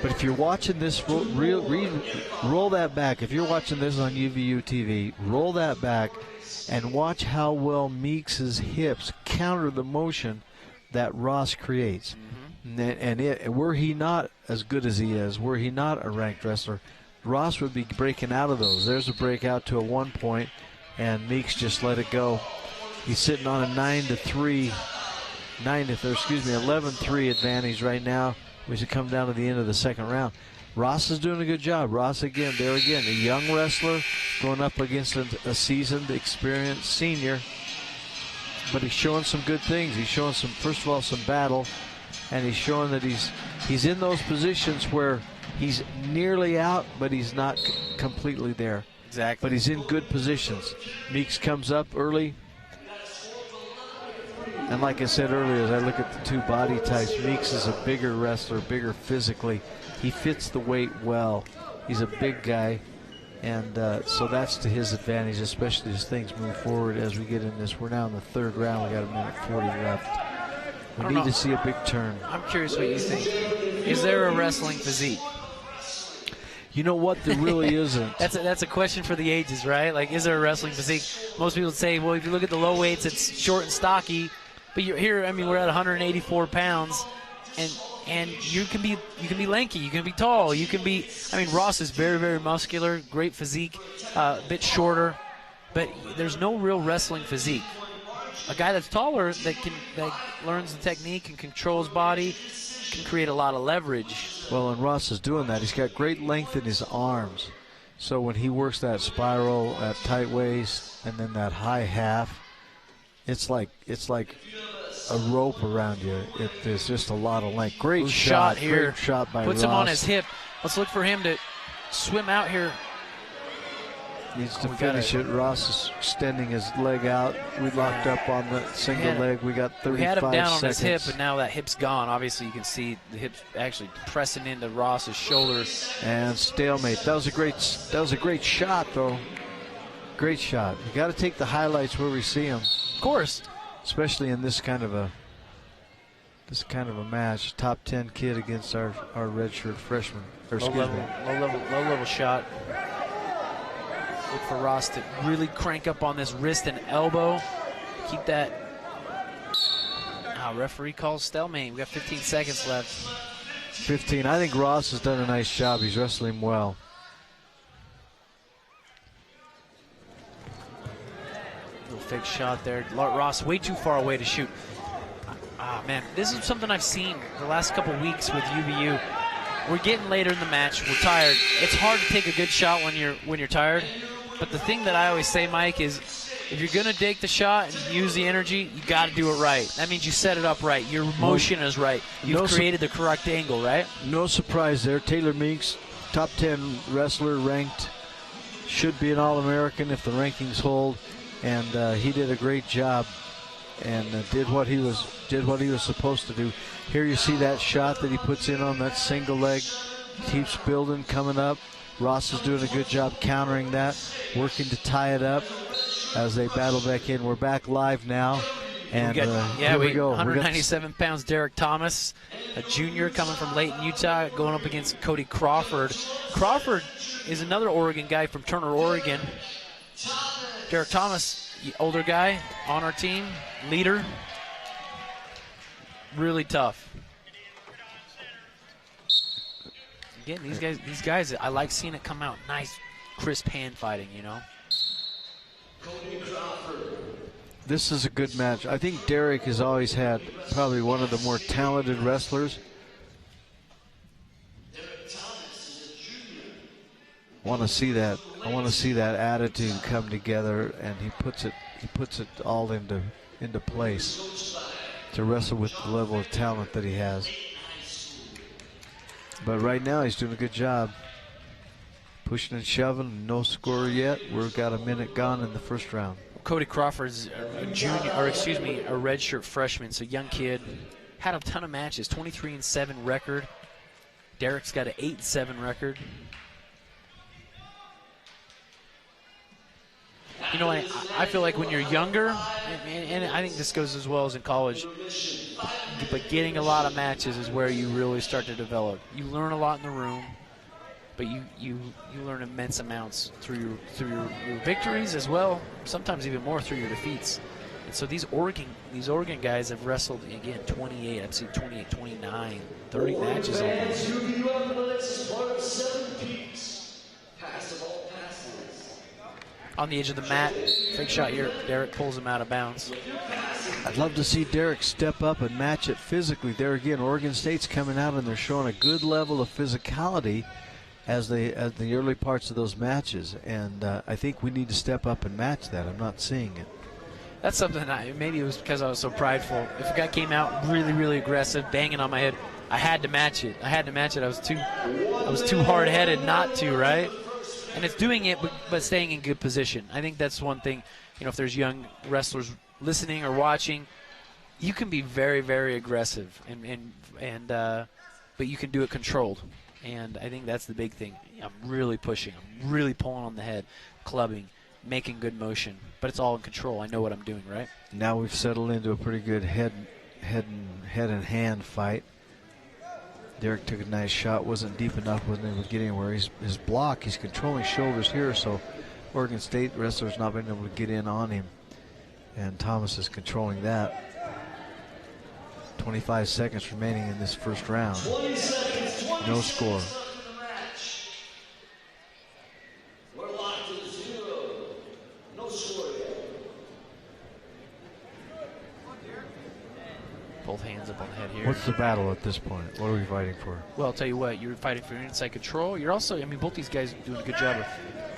But if you're watching this, roll that back. If you're watching this on UVU TV, roll that back and watch how well Meeks' hips counter the motion that Ross creates. Mm-hmm. And were he not as good as he is, were he not a ranked wrestler, Ross would be breaking out of those. There's a breakout to a 1 point, and Meeks just let it go. He's sitting on a 11-3 advantage right now. We should come down to the end of the second round. Ross is doing a good job. Ross again, a young wrestler going up against a seasoned, experienced senior. But he's showing some good things. He's showing first of all, some battle, and he's showing that he's in those positions where he's nearly out, but he's not completely there. Exactly. But he's in good positions. Meeks comes up early. And like I said earlier, as I look at the 2 body types, Meeks is a bigger wrestler, bigger physically. He fits the weight well. He's a big guy. And so that's to his advantage, especially as things move forward as we get in this. We're now in the third round. We got a minute 40 left. We need to see a big turn. I'm curious what you think. Is there a wrestling physique? You know what? There really isn't. That's a question for the ages, right? Like, is there a wrestling physique? Most people say, well, if you look at the low weights, it's short and stocky. But you're here. I mean, we're at 184 pounds, and you can be lanky, you can be tall, you can be. I mean, Ross is very, very muscular, great physique, a bit shorter, but there's no real wrestling physique. A guy that's taller that learns the technique and controls body can create a lot of leverage. Well, and Ross is doing that. He's got great length in his arms. So when he works that spiral, that tight waist, and then that high half, it's like a rope around you. There's just a lot of length. Great shot here. Great shot by Ross. Puts him on his hip. Let's look for him to swim out here. Needs to finish it. Ross is extending his leg out. We locked up on the single leg. We got 35 seconds. We had him down on his hip, but now that hip's gone. Obviously, you can see the hip's actually pressing into Ross's shoulders. And stalemate. That was a great shot, though. Great shot. You got to take the highlights where we see them. Of course. Especially in this kind of a match. Top 10 kid against our redshirt freshman. Low level shot. Look for Ross to really crank up on this wrist and elbow. Keep that. Referee calls stalemate. We got 15 seconds left. 15. I think Ross has done a nice job. He's wrestling well. Little fake shot there. Ross way too far away to shoot. Man, this is something I've seen the last couple weeks with UVU. We're getting later in the match. We're tired. It's hard to take a good shot when you're tired. But the thing that I always say, Mike, is if you're going to take the shot and use the energy, you got to do it right. That means you set it up right. Your motion is right. You've created the correct angle, right? No surprise there. Taylor Meeks, top 10 wrestler, ranked, should be an All-American if the rankings hold. And he did a great job and did what he was supposed to do. Here you see that shot that he puts in on that single leg. Keeps building, coming up. Ross is doing a good job countering that, working to tie it up as they battle back in. We're back live now. And here we go. 197 pounds, Derek Thomas, a junior coming from Layton, Utah, going up against Cody Crawford. Crawford is another Oregon guy from Turner, Oregon. Derek Thomas, older guy on our team, leader. Really tough. Again, these guys, I like seeing it come out nice, crisp hand fighting, you know. This is a good match. I think Derek has always had probably one of the more talented wrestlers. I want to see that attitude come together, and he puts it all into place to wrestle with the level of talent that he has. But right now he's doing a good job. Pushing and shoving, no score yet. We've got a minute gone in the first round. Cody Crawford's a redshirt freshman, so young kid. Had a ton of matches, 23-7 record. Derek's got an 8-7 record. You know, I feel like when you're younger, and I think this goes as well as in college, but getting a lot of matches is where you really start to develop. You learn a lot in the room, but you learn immense amounts through your victories as well, sometimes even more through your defeats. And so these Oregon guys have wrestled, again, 28, I've seen 28, 29, 30 matches on the edge of the mat. Fake shot here. Derek pulls him out of bounds. I'd love to see Derek step up and match it physically. There again, Oregon State's coming out and they're showing a good level of physicality as the early parts of those matches. And I think we need to step up and match that. I'm not seeing it. That's something maybe it was because I was so prideful. If a guy came out really, really aggressive, banging on my head, I had to match it. I was too hard-headed not to, right? And it's doing it, but staying in good position. I think that's one thing. You know, if there's young wrestlers listening or watching, you can be very, very aggressive, but you can do it controlled. And I think that's the big thing. I'm really pushing. I'm really pulling on the head, clubbing, making good motion. But it's all in control. I know what I'm doing, right? Now we've settled into a pretty good head and hand fight. Derek took a nice shot, wasn't deep enough, wasn't able to get anywhere. His block, he's controlling shoulders here, so Oregon State wrestlers not been able to get in on him. And Thomas is controlling that. 25 seconds remaining in this first round. 20 seconds, 20 No score. seconds left in the match. We're locked at 0. No score yet. Both hands up on the head here. What's the battle at this point? What are we fighting for? Well, I'll tell you what, you're fighting for your inside control. You're also, I mean, both these guys are doing a good job of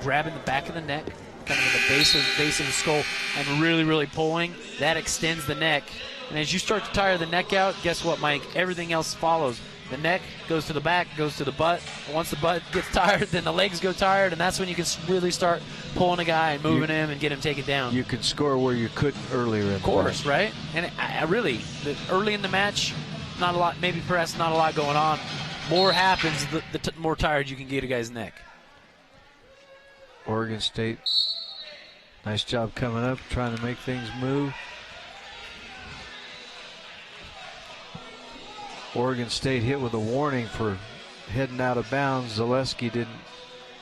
grabbing the back of the neck, coming to the base of the skull, and really, really pulling. That extends the neck. And as you start to tire the neck out, guess what, Mike? Everything else follows. The neck goes to the back, goes to the butt. And once the butt gets tired, then the legs go tired, and that's when you can really start pulling a guy and moving him and get him taken down. You could score where you couldn't earlier in the Of course, match. right? And I really, early in the match, not a lot, maybe perhaps not a lot going on. More happens, the more tired you can get a guy's neck. Oregon State, nice job coming up, trying to make things move. Oregon State hit with a warning for heading out of bounds. Zaleski didn't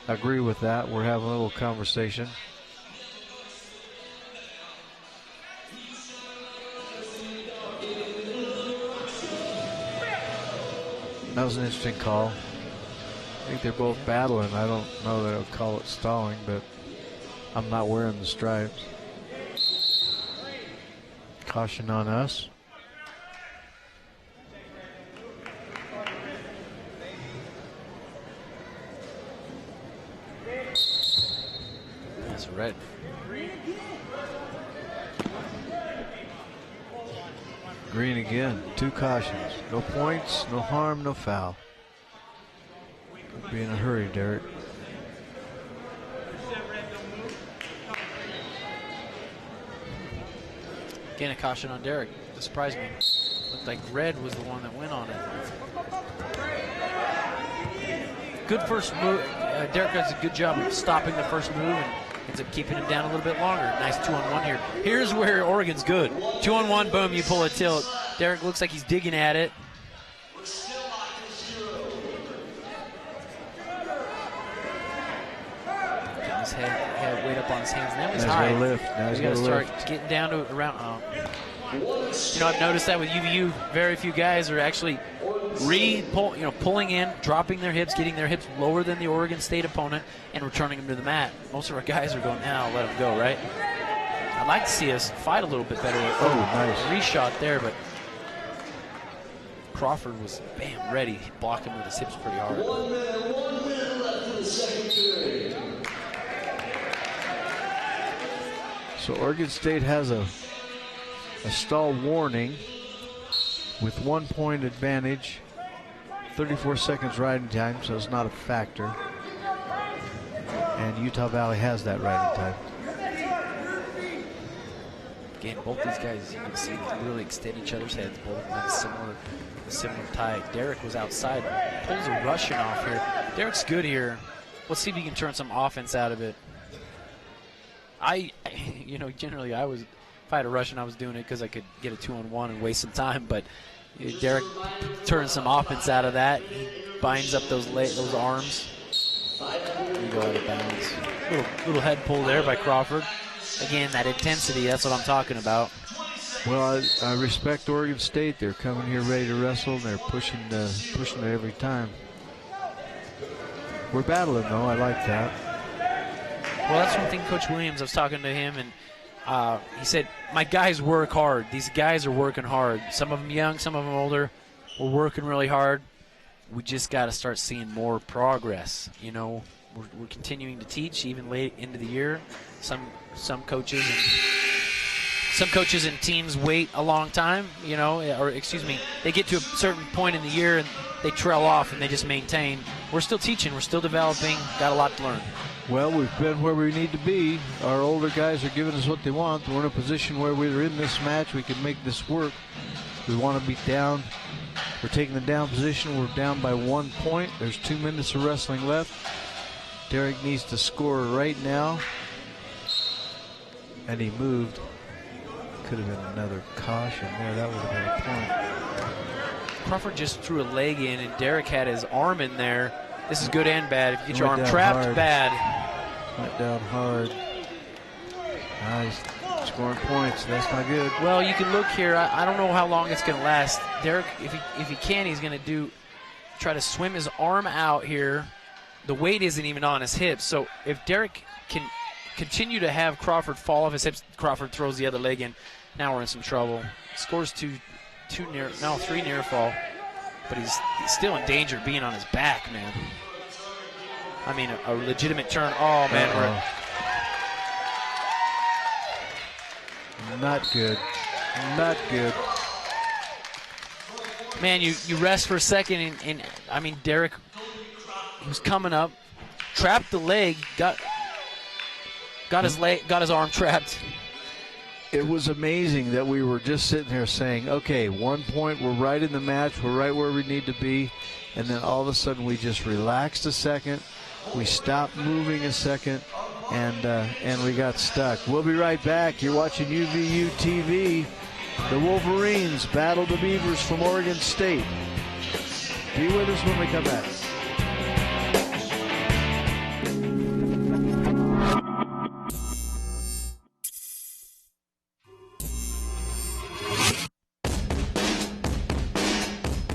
agree with that. We're having a little conversation. That was an interesting call. I think they're both battling. I don't know that I would call it stalling, but I'm not wearing the stripes. Caution on us. That's red. Green again. 2 cautions. No points, no harm, no foul. Don't be in a hurry, Derek. Again, a caution on Derek. That surprised me. Looked like red was the one that went on it. Good first move. Derek does a good job of stopping the first move and ends up keeping him down a little bit longer. Nice 2-on-1 here. Here's where Oregon's good. 2-on-1, boom, you pull a tilt. Derek looks like he's digging at it. We're still locked at 0. Getting his head weight up on his hands. Now he's Now he's high. gotta lift. Now he's He's got to gotta start lift. getting down to around. You know, I've noticed that with UVU, very few guys are actually pulling in, dropping their hips, getting their hips lower than the Oregon State opponent, and returning them to the mat. Most of our guys are going, now let them go, right? I'd like to see us fight a little bit better. Oh, nice. Reshot there, but Crawford was, bam, ready. Blocking with his hips pretty hard. 1 minute left in the second period. So Oregon State has a stall warning with 1 point advantage. 34 seconds riding time, so it's not a factor. And Utah Valley has that riding time. Again, both these guys, you can see, can really extend each other's heads. Both of them have a similar type. Derek was outside, pulls a Russian off here. Derek's good here. Let's see if he can turn some offense out of it. Generally if I had a Russian, I was doing it because I could get a 2-on-1 and waste some time. But Derek turns some offense out of that. He binds up those arms. We go out of bounds. Little head pull there by Crawford. Again, that intensity, that's what I'm talking about. Well, I respect Oregon State. They're coming here ready to wrestle, and they're pushing it every time. We're battling, though. I like that. Well, that's one thing Coach Williams, I was talking to him, and he said, my guys work hard. These guys are working hard. Some of them young, some of them older. We're working really hard. We just got to start seeing more progress. You know, we're continuing to teach even late into the year. Some coaches and teams wait a long time, they get to a certain point in the year and they trail off and they just maintain. We're still teaching, we're still developing, got a lot to learn. Well, we've been where we need to be. Our older guys are giving us what they want. We're in a position where we're in this match. We can make this work. We want to be down We're taking the down position. We're down by 1 point. There's 2 minutes of wrestling left. Derek needs to score right now. And he moved. Could have been another caution there. That would have been a point. Crawford just threw a leg in, and Derek had his arm in there. This is good and bad. If you get your arm trapped, hard. bad. Went down hard. Nice. Scoring points. That's not good. Well, you can look here. I don't know how long it's going to last. Derek, if he can, he's going to try to swim his arm out here. The weight isn't even on his hips. So if Derek can continue to have Crawford fall off his hips, Crawford throws the other leg in. Now we're in some trouble. Scores three near fall. But he's still in danger of being on his back, man. I mean, a legitimate turn. Oh, man. Not good. Not good. Man, you rest for a second, and I mean, Derek, he was coming up, trapped the leg, got his arm trapped. It was amazing that we were just sitting there saying, okay, 1 point, we're right in the match, we're right where we need to be, and then all of a sudden we just relaxed a second, we stopped moving a second, and we got stuck. We'll be right back. You're watching UVU TV. The Wolverines battle the Beavers from Oregon State. Be with us when we come back.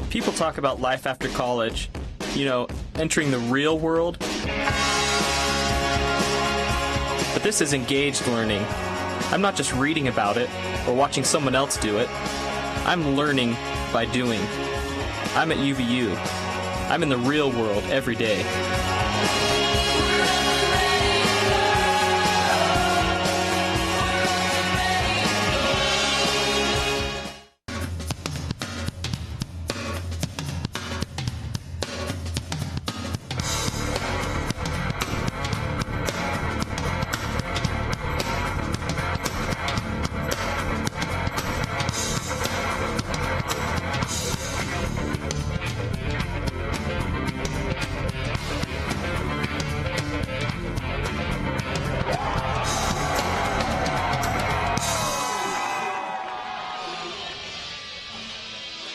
People talk about life after college, entering the real world. But this is engaged learning. I'm not just reading about it or watching someone else do it. I'm learning by doing. I'm at UVU. I'm in the real world every day.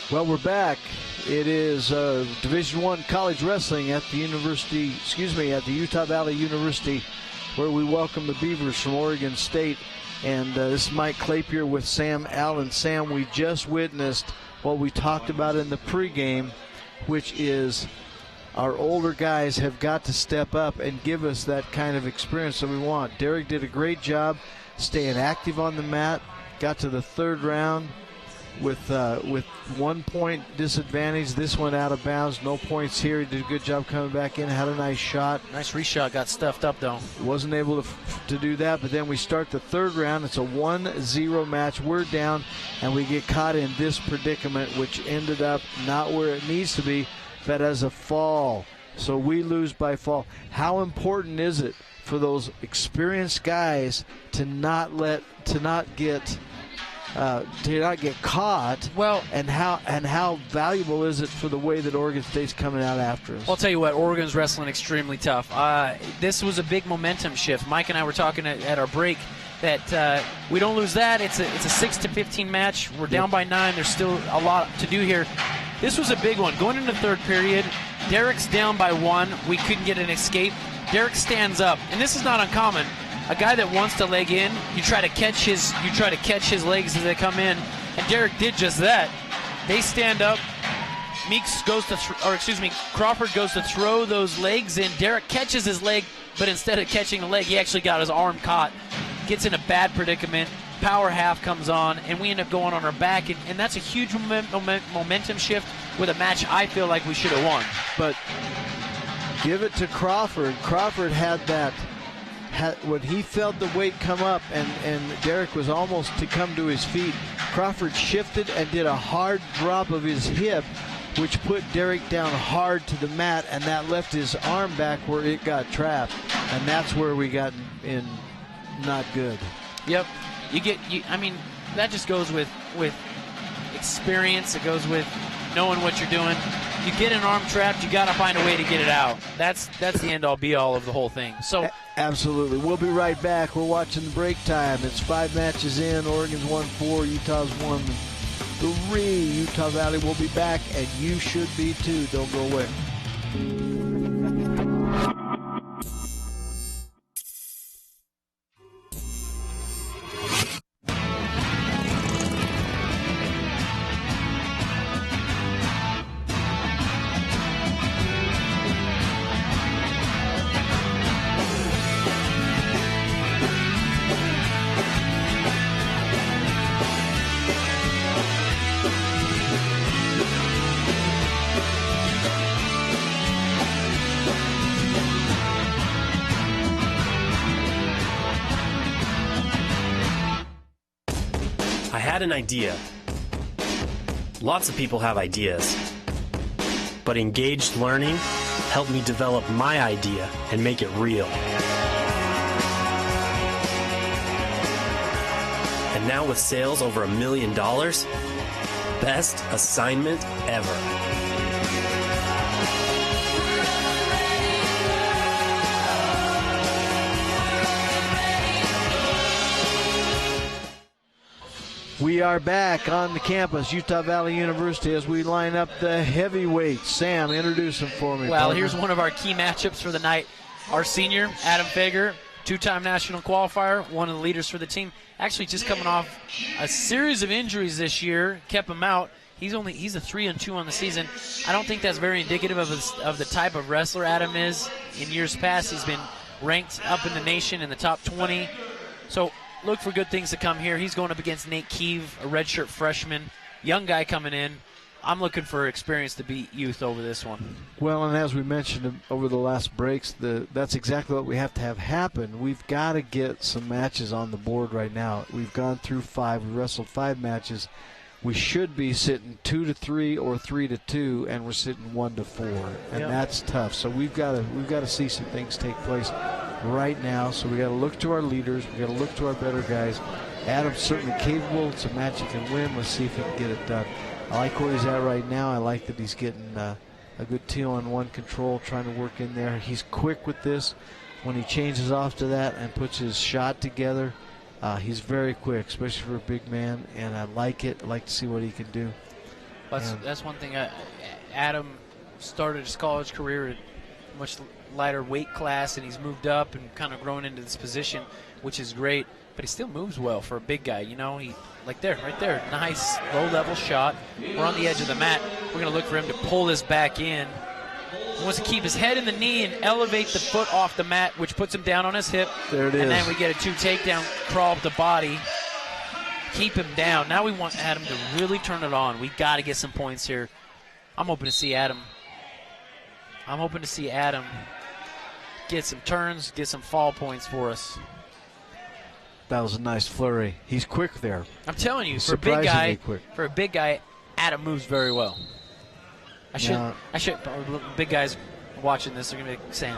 Well, we're back. It is Division I college wrestling at the at the Utah Valley University, where we welcome the Beavers from Oregon State. And this is Mike Clapier with Sam Allen. Sam, we just witnessed what we talked about in the pregame, which is our older guys have got to step up and give us that kind of experience that we want. Derek did a great job staying active on the mat, got to the third round with 1 point disadvantage. This one out of bounds, no points here. He did a good job coming back in, had a nice shot. Nice reshot, got stuffed up though. Wasn't able to do that, but then we start the third round. It's a 1-0 match. We're down, and we get caught in this predicament, which ended up not where it needs to be, but as a fall. So we lose by fall. How important is it for those experienced guys to not get caught? Well, and how valuable is it for the way that Oregon State's coming out after us? I'll tell you what, Oregon's wrestling extremely tough. This was a big momentum shift. Mike and I were talking at our break that we don't lose that. It's a 6-15 match. We're down by 9. There's still a lot to do here. This was a big one. Going into the third period, Derek's down by 1. We couldn't get an escape. Derek stands up, and this is not uncommon. A guy that wants to leg in, you try to catch his legs as they come in, and Derek did just that. They stand up. Meeks goes to, Crawford goes to throw those legs in. Derek catches his leg, but instead of catching the leg, he actually got his arm caught. Gets in a bad predicament. Power half comes on, and we end up going on our back, and that's a huge momentum shift with a match I feel like we should have won. But give it to Crawford. Crawford had that. When he felt the weight come up and Derek was almost to come to his feet, Crawford shifted and did a hard drop of his hip, which put Derek down hard to the mat, and that left his arm back where it got trapped, and that's where we got in not good. Yep. I mean, that just goes with experience. It goes with knowing what you're doing. You get an arm trapped, you got to find a way to get it out. That's the end-all, be-all of the whole thing. So absolutely. We'll be right back. We're watching the break time. It's 5 matches in. Oregon's won 4. Utah's won 3. Utah Valley will be back, and you should be too. Don't go away. I had an idea. Lots of people have ideas. But engaged learning helped me develop my idea and make it real. And now with sales over $1 million, best assignment ever. We are back on the campus, Utah Valley University, as we line up the heavyweights. Sam, introduce them for me. Well, partner. here's one of our key matchups for the night. Our senior, Adam Fager, 2-time national qualifier, one of the leaders for the team. Actually just coming off a series of injuries this year, kept him out. He's a 3-2 on the season. I don't think that's very indicative of the type of wrestler Adam is. In years past, he's been ranked up in the nation in the top 20. So look for good things to come here. He's going up against Nate Keeve, a redshirt freshman, young guy coming in. I'm looking for experience to beat youth over this one. Well, and as we mentioned over the last breaks, that's exactly what we have to have happen. We've got to get some matches on the board right now. We've gone through 5. We wrestled 5 matches. We should be sitting 2-3 or 3-2, and we're sitting 1-4, and that's tough. So we've got to see some things take place right now. So we got to look to our leaders. We got to look to our better guys. Adam's certainly capable. It's a match he can win. Let's see if he can get it done. I like where he's at right now. I like that he's getting a good 2-on-1 control, trying to work in there. He's quick with this. When he changes off to that and puts his shot together, he's very quick, especially for a big man, and I like it. I like to see what he can do. That's one thing. Adam started his college career at a much lighter weight class, and he's moved up and kind of grown into this position, which is great. But he still moves well for a big guy. You know, right there, nice low-level shot. We're on the edge of the mat. We're going to look for him to pull this back in. He wants to keep his head in the knee and elevate the foot off the mat, which puts him down on his hip. There it is. And then we get a 2 takedown crawl of the body. Keep him down. Now we want Adam to really turn it on. We got to get some points here. I'm hoping to see Adam get some turns, get some fall points for us. That was a nice flurry. He's quick there. I'm telling you, He's for a quick. big guy, Adam moves very well. Big guys watching this are going to be saying,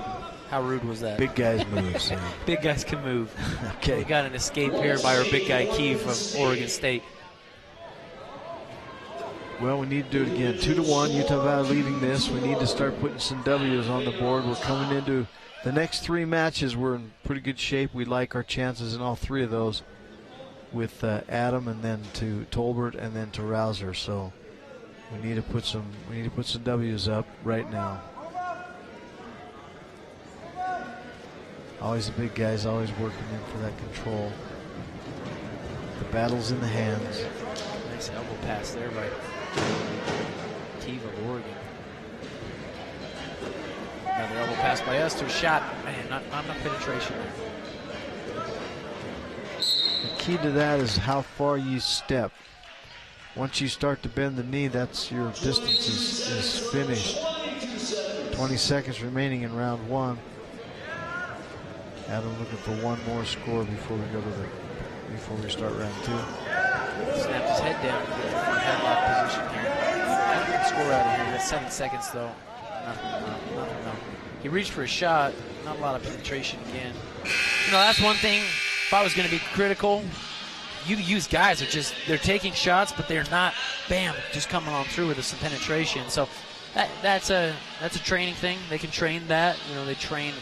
how rude was that? Big guys move. Sam. Big guys can move. Okay. We got an escape here by our big guy, Keeve, from Oregon State. Well, we need to do it again. 2-1, Utah Valley leading this. We need to start putting some W's on the board. We're coming into the next 3 matches. We're in pretty good shape. We like our chances in all 3 of those with Adam, and then to Tolbert, and then to Rouser. So we need to put some W's up right now. Always the big guys, always working in for that control. The battle's in the hands. Nice elbow pass there by Keeve of Oregon. Another elbow pass by us to a shot. Man, not enough penetration there. The key to that is how far you step. Once you start to bend the knee, that's your distance is finished. 20 seconds remaining in round 1. Adam looking for one more score before we start round 2. Snapped his head down to get the front headlock position here. Good score out of here. That's 7 seconds though. Nothing. He reached for a shot. Not a lot of penetration again. You know, that's one thing. If I was going to be critical, UVU's guys are just, they're taking shots, but they're not, bam, just coming on through with some penetration. So that's a training thing. They can train that. You know, they train.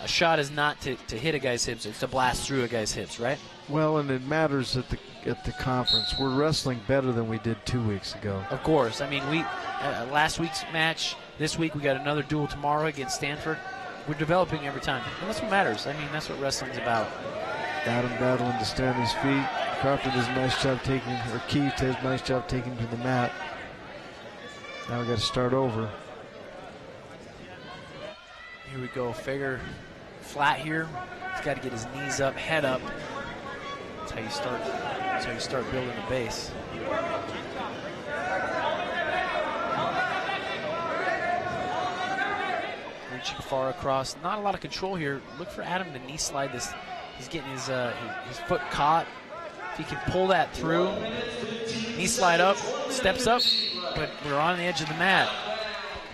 A shot is not to hit a guy's hips; it's to blast through a guy's hips, right? Well, and it matters at the conference. We're wrestling better than we did 2 weeks ago. Of course. I mean, we last week's match. This week we got another duel tomorrow against Stanford. We're developing every time, and that's what matters. I mean, that's what wrestling's about. Adam battling to stay on his feet. Crawford does a nice job taking, or Keeve does a nice job taking to the mat. Now we got to start over. Here we go. Fager flat here. He's got to get his knees up, head up. That's how you start. That's how you start building the base. Reaching far across. Not a lot of control here. Look for Adam to knee slide this. He's getting his foot caught. If he can pull that through, knee slide up, steps up, but we're on the edge of the mat.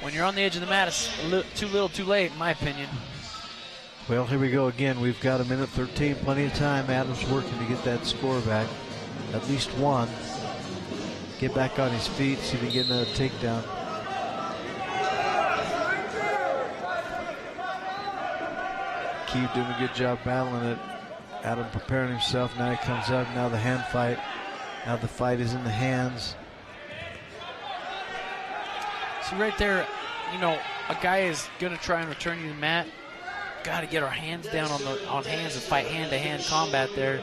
When you're on the edge of the mat, it's too little, too late, in my opinion. Well, here we go again. We've got a minute 13, plenty of time. Adam's working to get that score back, at least one. Get back on his feet, see if he can get another takedown. Keeve doing a good job battling it. Adam preparing himself. Now he comes up. Now the hand fight. Now the fight is in the hands. See right there, you know, a guy is going to try and return you to the mat. Got to get our hands down on hands and fight hand-to-hand combat there.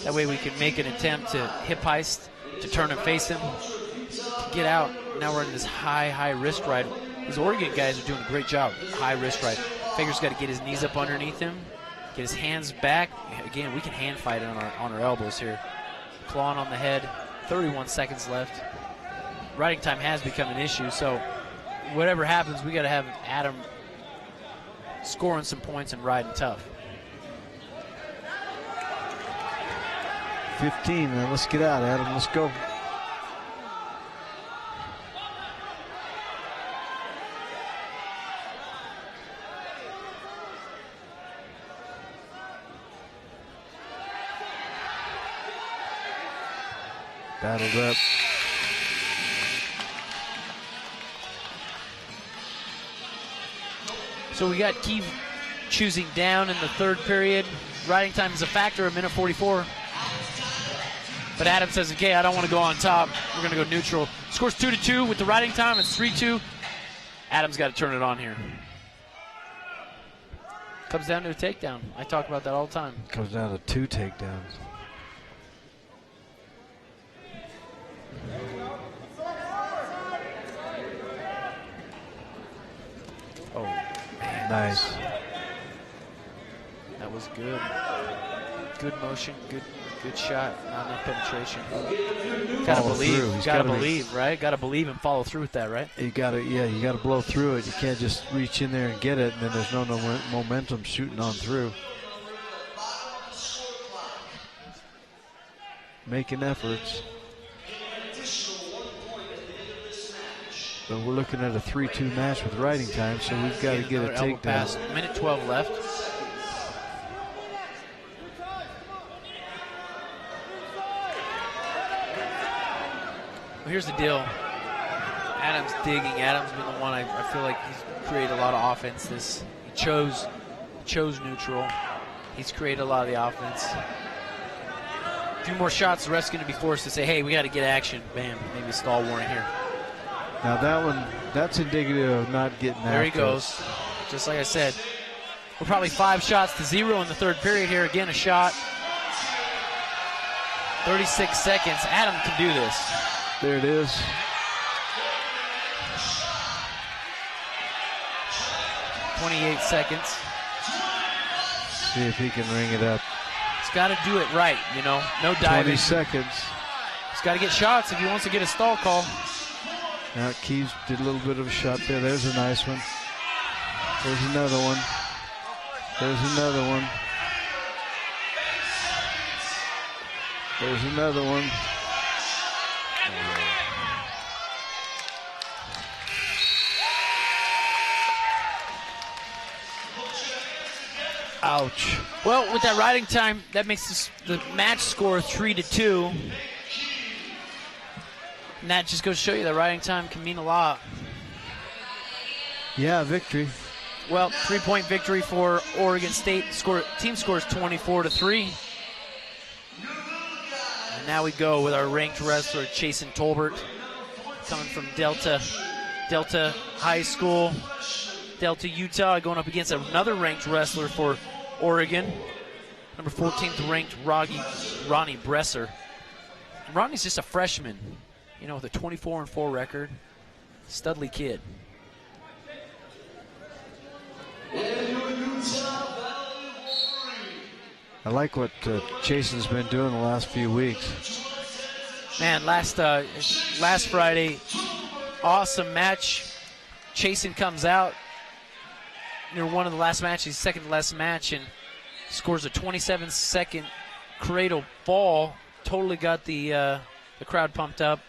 That way we can make an attempt to hip heist, to turn and face him, to get out. Now we're in this high wrist ride. These Oregon guys are doing a great job. High wrist ride. Fager's got to get his knees up underneath him, get his hands back. Again, we can hand fight it on our elbows here. Clawing on the head. 31 seconds left. Riding time has become an issue, so whatever happens, we got to have Adam scoring some points and riding tough. 15, now let's get out, Adam. Let's go. Battled up. So we got Keeve choosing down in the third period. Riding time is a factor, a minute 44. But Adam says, okay, I don't want to go on top. We're going to go neutral. Scores 2-2 with the riding time. It's 3-2. Adam's got to turn it on here. Comes down to a takedown. I talk about that all the time. Comes down to 2 takedowns. Oh, man. Nice. That was good. Good motion, good shot, not enough penetration. Gotta believe, gotta believe, right? Gotta believe and follow through with that, right? You gotta blow through it. You can't just reach in there and get it, and then there's no momentum shooting on through. Making efforts. But we're looking at a 3-2 match with riding time, so we've got to get a takedown. Minute 12 left. Well, here's the deal. Adam's digging. Adam's been the one I feel like he's created a lot of offense. He chose neutral. He's created a lot of the offense. A few more shots, the rest going to be forced to say, hey, we got to get action. Bam, maybe a stall warning here. Now that one, that's indicative of not getting there. He goes. Just like I said, we're probably 5 shots to 0 in the third period here. Again, a shot. 36 seconds. Adam can do this. There it is. .28 seconds. See if he can ring it up. He's got to do it right, you know. No diving. 20 seconds. He's got to get shots if he wants to get a stall call. Now Keeve did a little bit of a shot there. There's a nice one. There's another one. There's another one. There's another one. Ouch. Well, with that riding time, that makes the match score 3-2. And that just goes to show you that riding time can mean a lot. Yeah, victory. Well, 3-point victory for Oregon State. Team scores 24-3. And now we go with our ranked wrestler, Chason Tolbert, coming from Delta High School, Delta, Utah, going up against another ranked wrestler for Oregon, number 14th ranked Ronnie Bresser. And Ronnie's just a freshman, with a 24-4 record. Studly kid. I like what Chason's been doing the last few weeks. Man, last Friday, awesome match. Chason comes out near one of the last matches, second to last match, and scores a 27-second cradle fall. Totally got the crowd pumped up.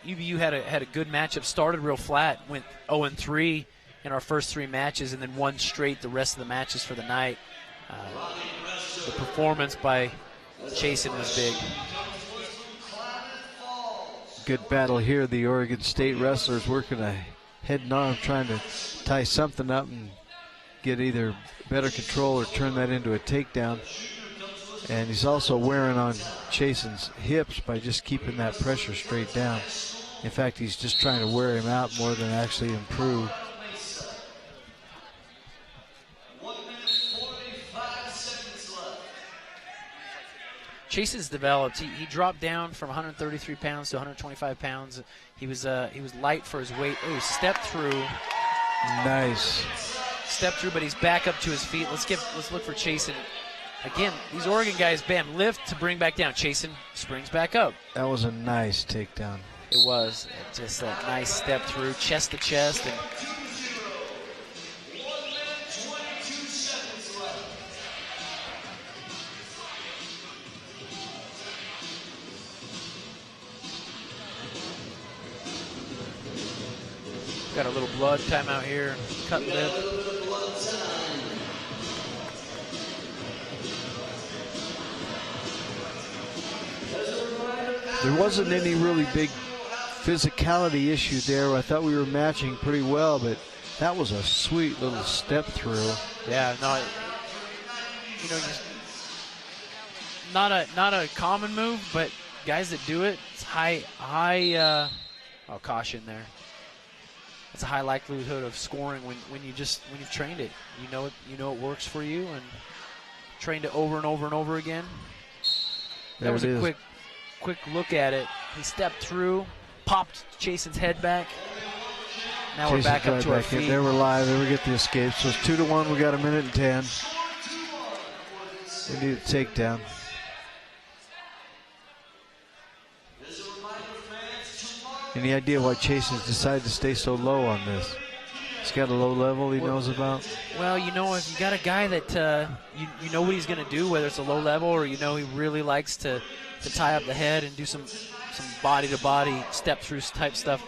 UVU had a good matchup. Started real flat, went 0-3 in our first 3 matches, and then won straight the rest of the matches for the night. The performance by Chason was big. Good battle here. The Oregon State wrestlers working a head and arm, trying to tie something up and get either better control or turn that into a takedown. And he's also wearing on Chason's hips by just keeping that pressure straight down. In fact, he's just trying to wear him out more than actually improve. 1 minute 45 seconds left. Chason's developed. He dropped down from 133 pounds to 125 pounds. He was light for his weight. Oh, step through. Nice. Step through, but he's back up to his feet. Let's look for Chason. Again, these Oregon guys, bam, lift to bring back down. Chason springs back up. That was a nice takedown. It was just that nice step through, chest to chest, and 1 minute 22 seconds left. got a little blood timeout here. Cut lip. There wasn't any really big physicality issue there. I thought we were matching pretty well, but that was a sweet little step through. Yeah, no, not a common move, but guys that do it, it's high caution there. It's a high likelihood of scoring when you've trained it. You know it works for you, and trained it over and over and over again. That was a quick look at it. He stepped through, popped Chason's head back. Now we're back up to our feet. There we're live. There we get the escape. So it's 2-1. We got 1 minute and 10. We need a takedown. Any idea why Chason's decided to stay so low on this? He's got a low level he knows about. Well, if you got a guy that you know what he's going to do, whether it's a low level or he really likes to tie up the head and do some body-to-body step-through type stuff.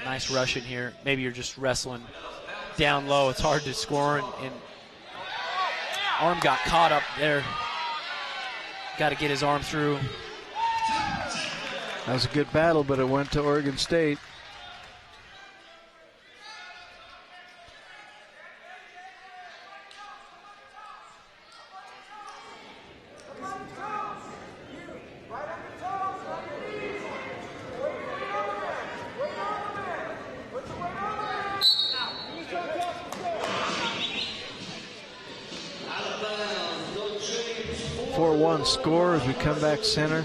Nice rush in here. Maybe you're just wrestling down low. It's hard to score, and arm got caught up there. Got to get his arm through. That was a good battle, but it went to Oregon State. Score as we come back center.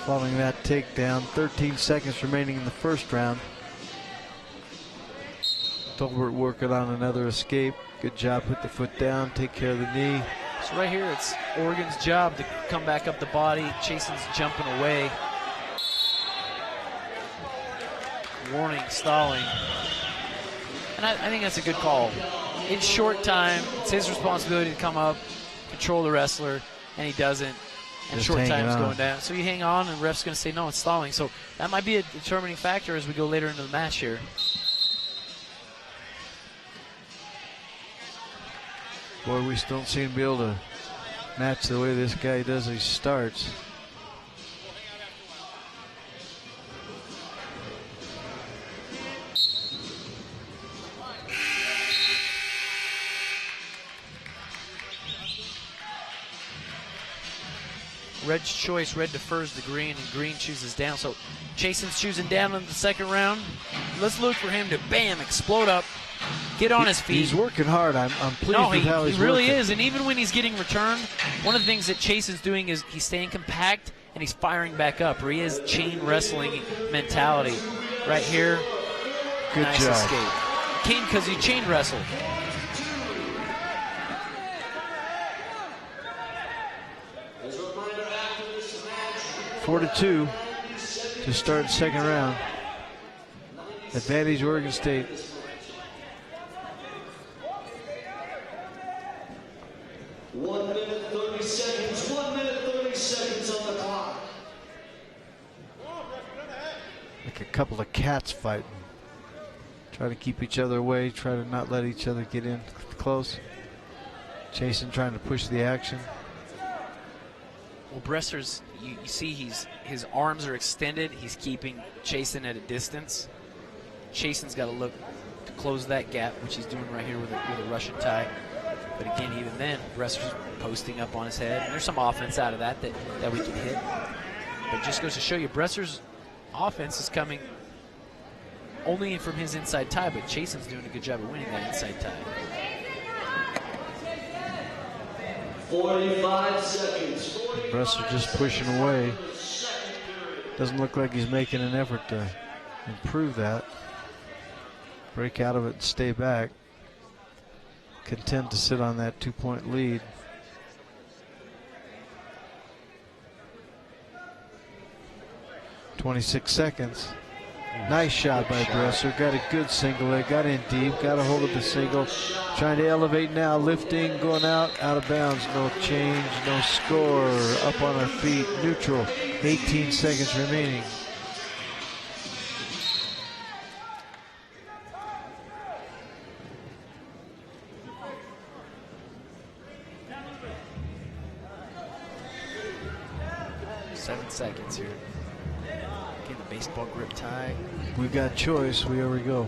Following that takedown, 13 seconds remaining in the first round. Tolbert working on another escape. Good job, put the foot down, take care of the knee. So right here, it's Oregon's job to come back up the body. Chason's jumping away. Warning, stalling. And I think that's a good call. In short time, it's his responsibility to come up, control the wrestler, and he doesn't. And Just short time's on. going down. So you hang on, and ref's going to say, no, it's stalling. So that might be a determining factor as we go later into the match here. Boy, we still don't seem to be able to match the way this guy does his starts. Red's choice, red defers the green, and green chooses down. So Chason's choosing down in the second round. Let's look for him to, bam, explode up, get on his feet. He's working hard. I'm pleased with how he's he really working. is. And even when he's getting returned, one of the things that Chason's doing is he's staying compact and he's firing back up. Or he has chain wrestling mentality. Right here, Good nice job. escape. Because he chain wrestled. As a reminder, after this match, 4-2 to start second round. Advantage Oregon State. One minute 30 seconds. 1 minute 30 seconds on the clock. Like a couple of cats fighting. Try to keep each other away, try to not let each other get in close. Chason trying to push the action. Well, Bresser's, you see his arms are extended. He's keeping Chason at a distance. Chason's got to look to close that gap, which he's doing right here with a Russian tie. But again, even then, Bresser's posting up on his head. And there's some offense out of that we can hit. But it just goes to show you, Bresser's offense is coming only from his inside tie, but Chason's doing a good job of winning that inside tie. 45 seconds. Bresser just pushing away. Doesn't look like he's making an effort to improve that. Break out of it and stay back. Content to sit on that 2-point lead. .26 seconds. Nice shot by Bresser. Got a good single leg. Got in deep. Got a hold of the single. Trying to elevate now. Lifting. Going out. Out of bounds. No change. No score. Up on our feet. Neutral. 18 seconds remaining. Seconds here. Get the baseball grip tie. We got choice. Here we go.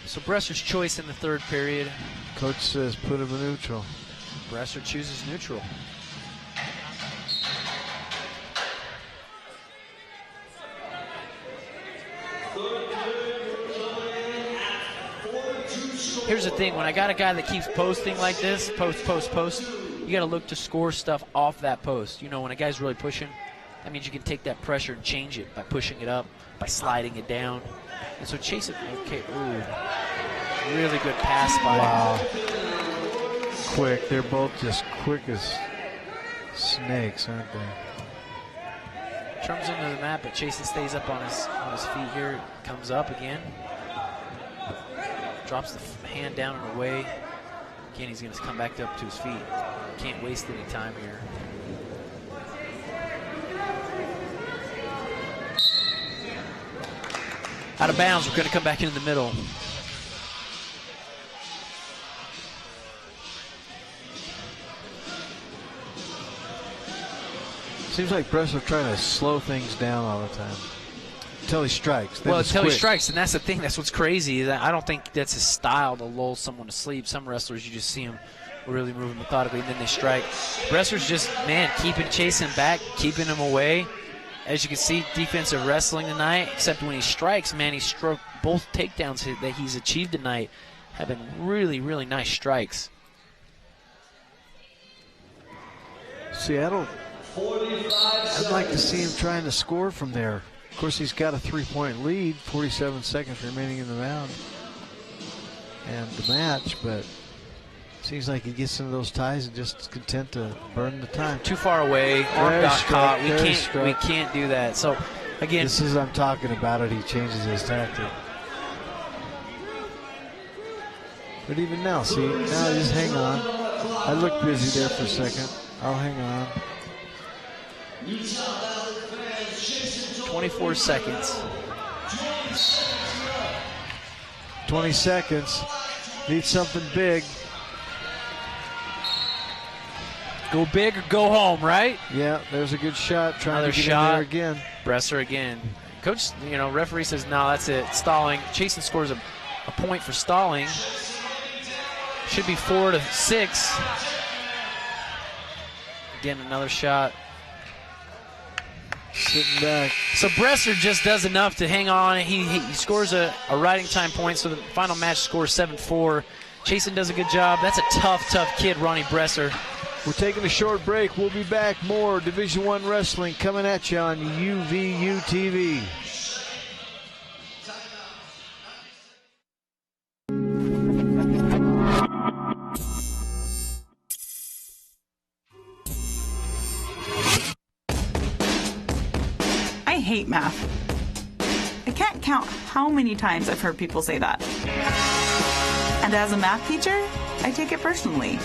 So Bresser's choice in the third period. Coach says put him in neutral. Bresser chooses neutral. Here's the thing, when I got a guy that keeps posting like this, post, you got to look to score stuff off that post. You know, when a guy's really pushing, that means you can take that pressure and change it by pushing it up, by sliding it down. And so Chason, okay, ooh, really good pass by him. Quick, they're both just quick as snakes, aren't they? Trumps into the mat, but Chason stays up on his feet here, comes up again. Drops the hand down and away. Again, he's going to come back up to his feet. Can't waste any time here. Out of bounds, we're going to come back into the middle. Seems like Bresser trying to slow things down all the time. Until he strikes. Well, until he strikes, and that's the thing. That's what's crazy. Is that I don't think that's his style to lull someone to sleep. Some wrestlers, you just see them really moving methodically, and then they strike. Bresser's just, man, keeping Chason back, keeping him away. As you can see, defensive wrestling tonight, except when he strikes, man, he struck both takedowns that he's achieved tonight have been really, really nice strikes. Seattle, I'd like to see him trying to score from there. Of course, he's got a 3-point lead, 47 seconds remaining in the round and the match, but seems like he gets into those ties and just is content to burn the time. Too far away, arm got caught. We can't do that. So, again, this is I'm talking about it. He changes his tactic. But even now, see, now just hang on. I look busy there for a second. I'll hang on. 24 seconds. 20 seconds. Need something big. Go big or go home, right? Yeah, there's a good shot. Trying Another to get shot. in there again. Bresser again. Coach, referee says, no, that's it. Stalling. Chason scores a point for stalling. Should be 4-6. Again, another shot. Sitting back. So Bresser just does enough to hang on. He scores a riding time point, so the final match score 7-4. Chason does a good job. That's a tough kid, Ronnie Bresser. We're taking a short break. We'll be back. More Division I Wrestling coming at you on UVU TV. I hate math. I can't count how many times I've heard people say that. And as a math teacher, I take it personally.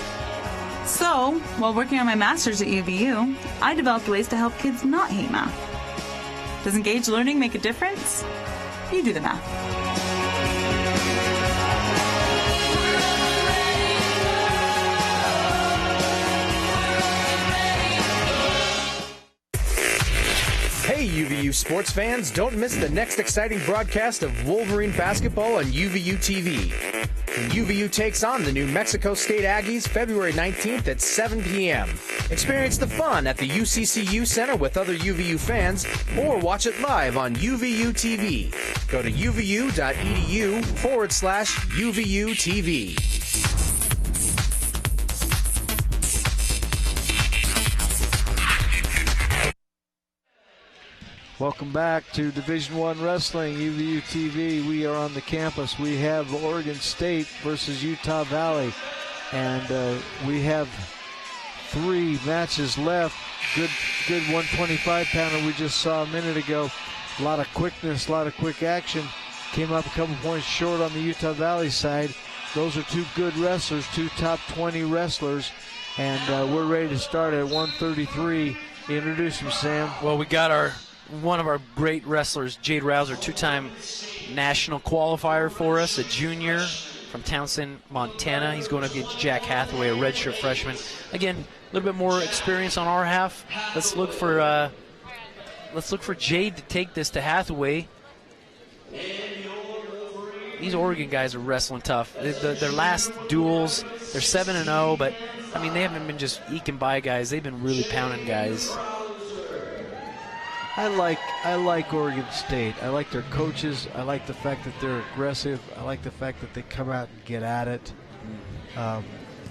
So, while working on my master's at UVU, I developed ways to help kids not hate math. Does engaged learning make a difference? You do the math. Hey UVU sports fans, don't miss the next exciting broadcast of Wolverine basketball on UVU TV. When UVU takes on the New Mexico State Aggies February 19th at 7 p.m. Experience the fun at the UCCU Center with other UVU fans or watch it live on UVU TV. Go to uvu.edu/UVU TV. Welcome back to Division I Wrestling, UVU TV. We are on the campus. We have Oregon State versus Utah Valley. And we have 3 matches left. Good 125-pounder we just saw a minute ago. A lot of quickness, a lot of quick action. Came up a couple points short on the Utah Valley side. Those are 2 good wrestlers, 2 top 20 wrestlers. And we're ready to start at 133. Introduce them, Sam. Well, we got one of our great wrestlers, Jade Rouser, 2-time national qualifier for us, a junior from Townsend, Montana. He's going up against Jack Hathway, a redshirt freshman. Again, a little bit more experience on our half. Let's look for Jade to take this to Hathaway. These Oregon guys are wrestling tough. Their last duels, they're 7-0, but I mean they haven't been just eking by guys. They've been really pounding guys. I like Oregon State. I like their coaches. I like the fact that they're aggressive. I like the fact that they come out and get at it.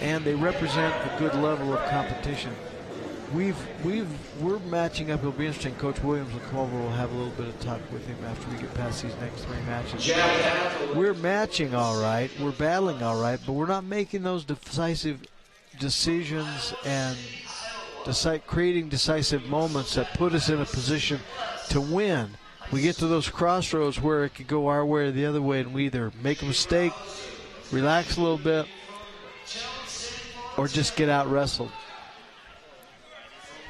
And they represent a good level of competition. We're matching up. It'll be interesting. Coach Williams and Crawford will have a little bit of talk with him after we get past these next 3 matches. We're matching all right. We're battling all right, but we're not making those decisive decisions and creating decisive moments that put us in a position to win. We get to those crossroads where it could go our way or the other way, and we either make a mistake, relax a little bit, or just get out wrestled.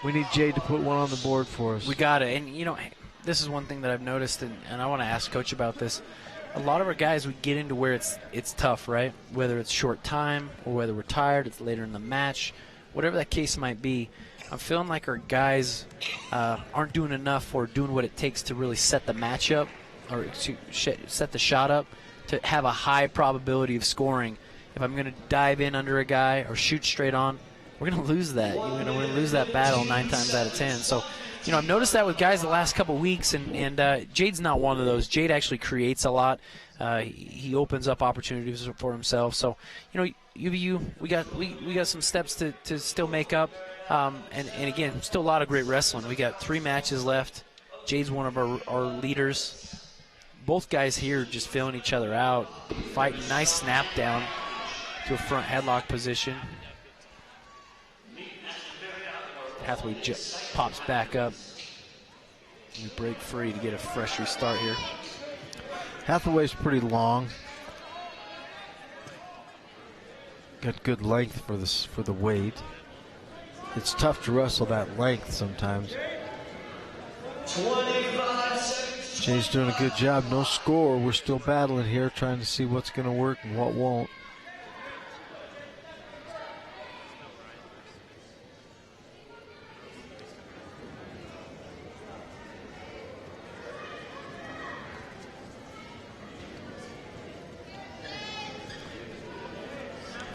We need Jade to put one on the board for us. We got it. And, this is one thing that I've noticed, and I want to ask Coach about this. A lot of our guys, we get into where it's tough, right? Whether it's short time or whether we're tired, it's later in the match. Whatever that case might be, I'm feeling like our guys aren't doing enough or doing what it takes to really set the match up or to set the shot up to have a high probability of scoring. If I'm going to dive in under a guy or shoot straight on, we're going to lose that. We're going to lose that battle 9 times out of 10. So, I've noticed that with guys the last couple weeks, and Jade's not one of those. Jade actually creates a lot. He opens up opportunities for himself. So, UVU, we got some steps to still make up, and again, still a lot of great wrestling. We got 3 matches left. Jade's one of our leaders. Both guys here just filling each other out, fighting. Nice snap down to a front headlock position. Hathway just pops back up. We break free to get a fresh restart here. Hathaway's pretty long. Got good length for the weight. It's tough to wrestle that length sometimes. 25 seconds Jade's doing a good job. No score. We're still battling here, trying to see what's going to work and what won't.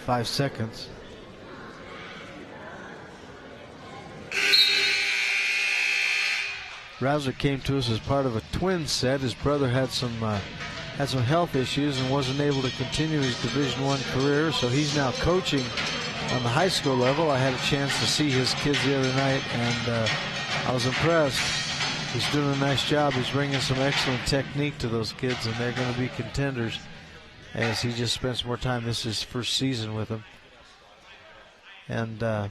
Five seconds. Rouser came to us as part of a twin set. His brother had some health issues and wasn't able to continue his Division I career, so he's now coaching on the high school level. I had a chance to see his kids the other night, and I was impressed. He's doing a nice job. He's bringing some excellent technique to those kids, and they're going to be contenders as he just spends more time. This is his first season with them. And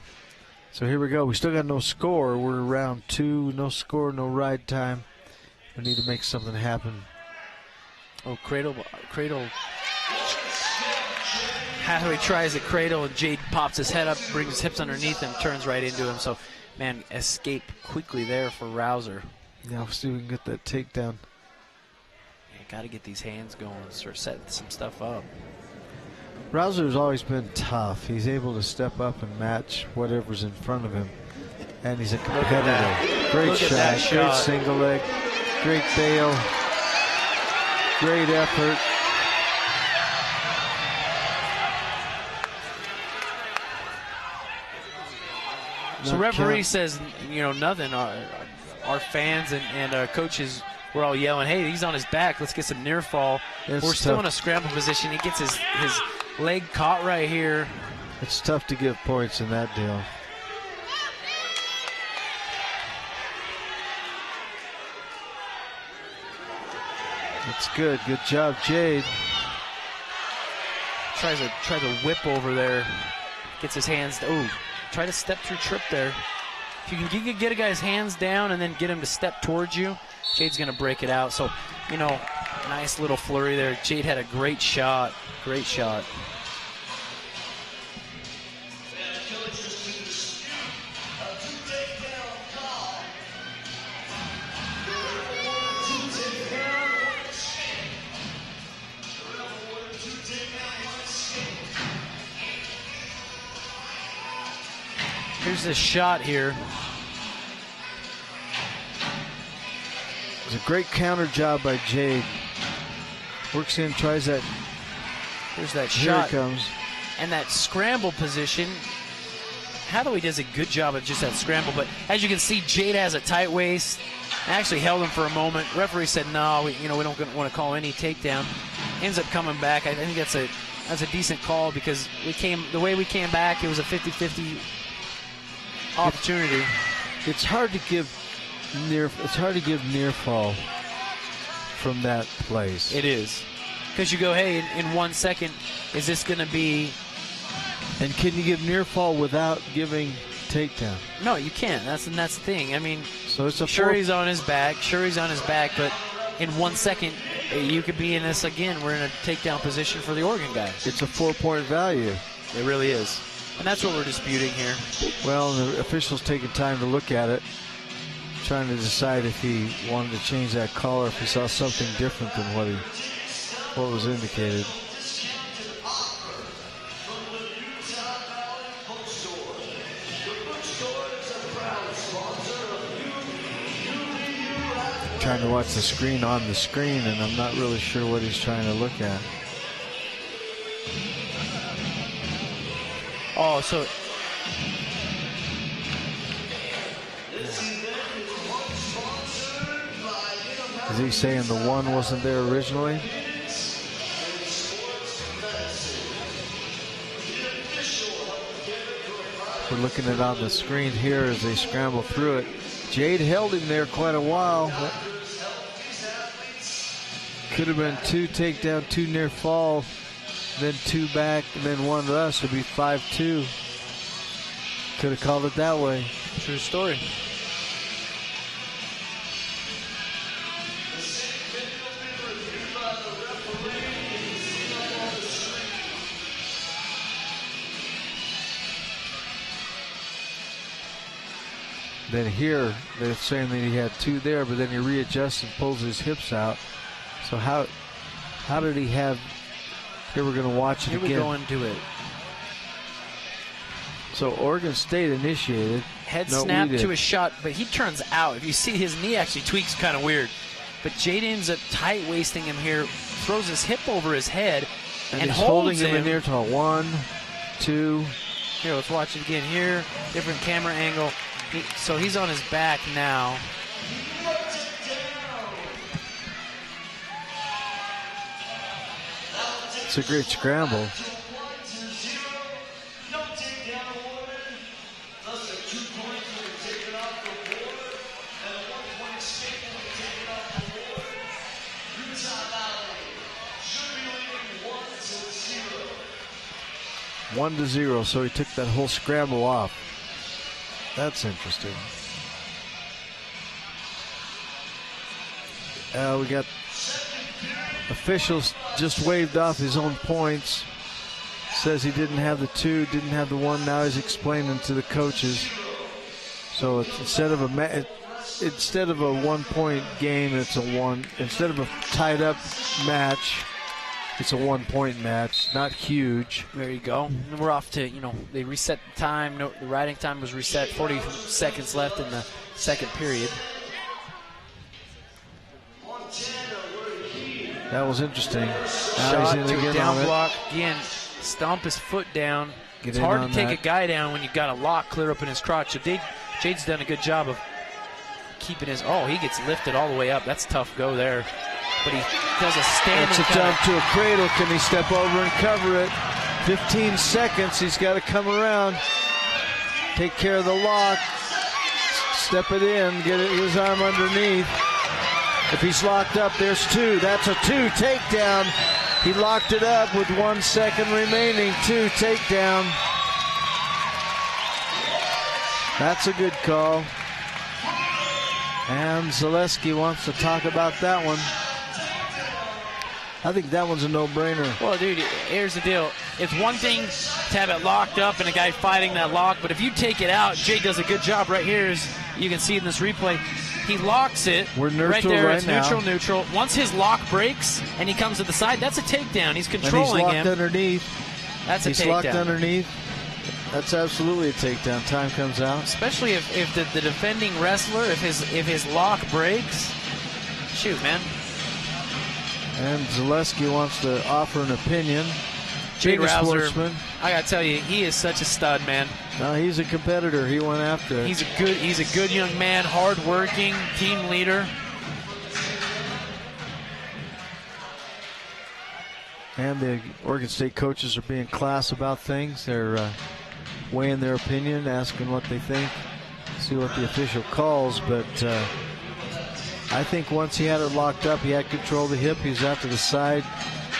so here we go. We still got no score. We're round 2. No score, no ride time. We need to make something happen. Oh, cradle. Hathway tries the cradle, and Jade pops his head up, brings his hips underneath him, turns right into him. So, man, escape quickly there for Rouser. Yeah, we'll see if we can get that takedown. Got to get these hands going, start setting some stuff up. Rouser's always been tough. He's able to step up and match whatever's in front of him. And he's a competitor. Great shot. Great single leg. Great bail. Great effort. So referee says, nothing. Our fans and our coaches, we're all yelling, hey, he's on his back. Let's get some near fall. We're still in a scramble position. He gets his leg caught right here. It's tough to give points in that deal. It's good. Good job, Jade. Tries to whip over there. Gets his hands. Oh, try to step through trip there. If you can get a guy's hands down and then get him to step towards you, Jade's going to break it out. So, nice little flurry there. Jade had a great shot. Great shot. Here's this shot here. It's a great counter job by Jade. Works in, tries that. Here's that Here shot. it comes. And that scramble position. Hathaway does a good job of just that scramble, but as you can see, Jade has a tight waist. Actually held him for a moment. Referee said, no, we don't want to call any takedown. Ends up coming back. I think that's a decent call because the way we came back, it was a 50-50 opportunity. It's hard to give near fall from that place. It is. Because you go, hey, in 1 second, is this going to be... And can you give near fall without giving takedown? No, you can't. That's the thing. I mean, so it's he's on his back. Sure, he's on his back, but in 1 second, you could be in this again. We're in a takedown position for the Oregon guy. It's a 4-point value. It really is. And that's what we're disputing here. Well, the official's taking time to look at it, trying to decide if he wanted to change that call or if he saw something different than what was indicated. Trying to watch the screen on the screen, and I'm not really sure what he's trying to look at. Oh, so is he saying the one wasn't there originally? We're looking at it on the screen here as they scramble through it. Jade held him there quite a while. Could have been 2 takedown, 2 near fall, then 2 back, and then 1 to us. It would be 5-2. Could have called it that way. True story. Then here, they're saying that he had 2 there, but then he readjusts and pulls his hips out. So how did he have? Here we're going to watch it again. Here we go into it. So Oregon State initiated. Head snap to a shot, but he turns out. If you see, his knee actually tweaks kind of weird. But Jade ends up tight-waisting him here, throws his hip over his head, and he's holds holding him in there to 1, 2. Here, let's watch it again here. Different camera angle. So he's on his back now. It's a great scramble. One to 0, so he took that whole scramble off. That's interesting. We got officials just waved off his own points. Says he didn't have the 2, didn't have the 1. Now he's explaining to the coaches. So it's, instead of a 1-point game, it's a 1. Instead of a tied up match, it's a 1-point match. Not huge. There you go. And we're off to, they reset the time. No, the riding time was reset. 40 seconds left in the second period. That was interesting. Shot to a down block. Again, stomp his foot down. It's hard to take a guy down when you've got a lock clear up in his crotch. So Jade's done a good job of keeping his... Oh, he gets lifted all the way up. That's a tough go there. But he does a standing... It's a dump to a cradle. Can he step over and cover it? 15 seconds. He's got to come around. Take care of the lock. Step it in. Get his arm underneath. If he's locked up, there's 2. That's a 2 takedown. He locked it up with 1 second remaining. 2 takedown. That's a good call. And Zaleski wants to talk about that one. I think that one's a no-brainer. Well, dude, here's the deal. It's one thing to have it locked up and a guy fighting that lock, but if you take it out, Jade does a good job right here, as you can see in this replay. He locks it. We're neutral right there. Right it's now. neutral. Once his lock breaks and he comes to the side, that's a takedown. He's controlling him. He's locked underneath. That's a takedown. He's locked underneath. That's absolutely a takedown. Time comes out. Especially if the defending wrestler, if his lock breaks, shoot, man. And Zaleski wants to offer an opinion. Jade Rouser, sportsman. I gotta tell you, he is such a stud, man. No, he's a competitor. He went after it. He's a good young man, hard-working, team leader. And the Oregon State coaches are being class about things. They're weighing their opinion, asking what they think, see what the official calls. But I think once he had it locked up, he had control of the hip. He was out to the side.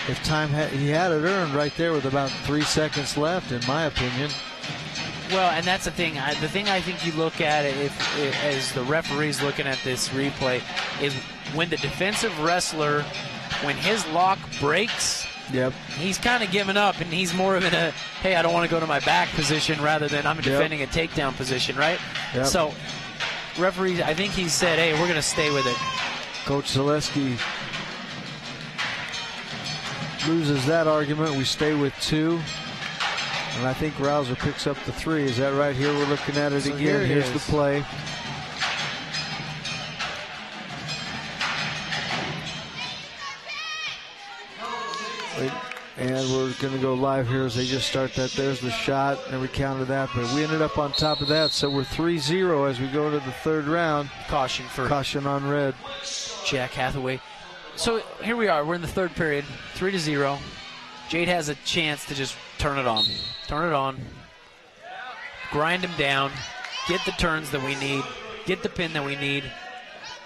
If time he had it earned right there with about 3 seconds left, in my opinion. Well, and that's the thing. The thing I think you look at it as the referee's looking at this replay is when the defensive wrestler, when his lock breaks, yep, he's kind of giving up, and he's more of in a, hey, I don't want to go to my back position rather than I'm defending a takedown position, right? Yep. So, referee, I think he said, hey, we're going to stay with it. Coach Zaleski loses that argument. We stay with 2. And I think Rouser picks up the 3. Is that right? Here we're looking at it again. Here's the play. And we're going to go live here as they just start that. There's the shot, and we counted that. But we ended up on top of that, so we're 3-0 as we go to the third round. Caution on red. Jack Hathway. So here we are. We're in the third period, 3-0. Jade has a chance to just turn it on. Turn it on. Grind him down. Get the turns that we need. Get the pin that we need.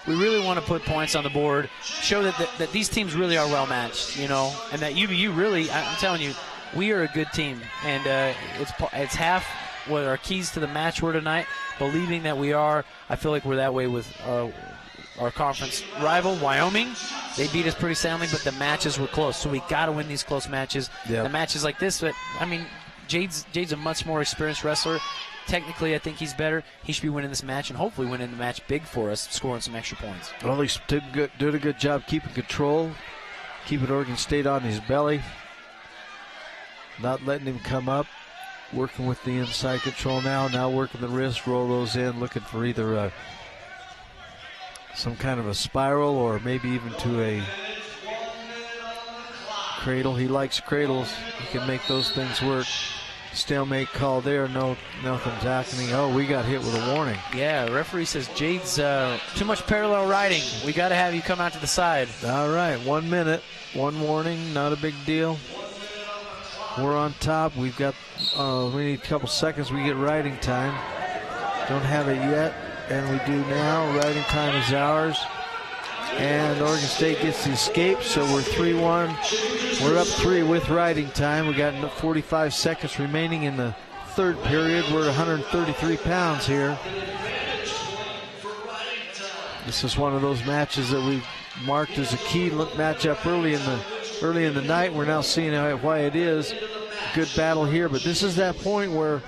We really want to put points on the board. Show that these teams really are well matched, and that UVU really, I'm telling you, we are a good team. And it's half what our keys to the match were tonight. Believing that we are. I feel like we're that way with our conference rival, Wyoming. They beat us pretty soundly, but the matches were close. So we got to win these close matches. Yep. The matches like this, but, Jade's a much more experienced wrestler. Technically, I think he's better. He should be winning this match and hopefully winning the match big for us, scoring some extra points. Well, he's doing a good job keeping control, keeping Oregon State on his belly, not letting him come up, working with the inside control now working the wrist, roll those in, looking for either some kind of a spiral or maybe even to a cradle. He likes cradles. He can make those things work. Stalemate call there. No, nothing's happening. Oh, we got hit with a warning. Yeah, the referee says Jade's too much parallel riding. We got to have you come out to the side. All right, 1 minute, one warning, not a big deal. We're on top. We've got, we need a couple seconds. We get riding time. Don't have it yet, and we do now. Riding time is ours. And Oregon State gets the escape, so we're 3-1. We're up 3 with riding time. We got 45 seconds remaining in the third period. We're 133 pounds here. This is one of those matches that we marked as a key matchup early in the night. We're now seeing why it is. Good battle here, but this is that point where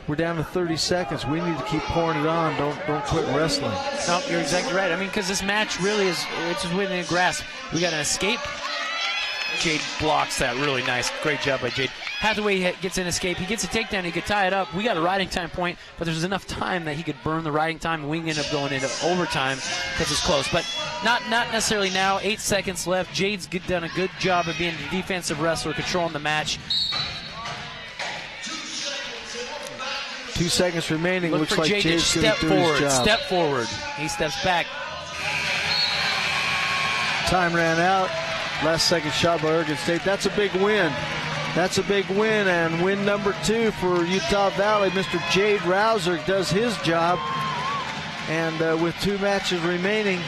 we're down to 30 seconds. We need to keep pouring it on. Don't quit wrestling. No, you're exactly right. I mean, because this match really is, it's just within the grasp. We got an escape. Jade blocks that really nice. Great job by Jade. Hathway gets an escape. He gets a takedown. He could tie it up. We got a riding time point, but there's enough time that he could burn the riding time, and we can end up going into overtime because it's close. But not necessarily now. 8 seconds left. Jade's done a good job of being the defensive wrestler, controlling the match. 2 seconds remaining. Look Looks for like Jade to Jade's step going to do forward. his job. Step forward. He steps back. Time ran out. Last second shot by Oregon State. That's a big win. That's a big win. And win number 2 for Utah Valley. Mr. Jade Rouser does his job. And with 2 matches remaining,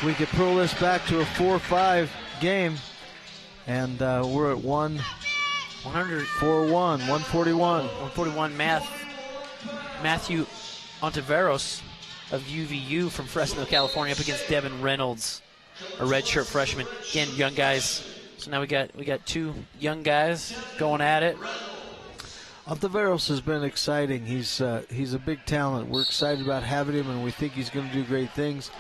we could pull this back to a 4-5 game. And we're at 4-1, 141. 141 Matthew Ontiveros of UVU from Fresno, California, up against Devin Reynolds, a redshirt freshman. Again, young guys. So now we got 2 young guys going at it. Ontiveros has been exciting. He's a big talent. We're excited about having him, and we think he's going to do great things.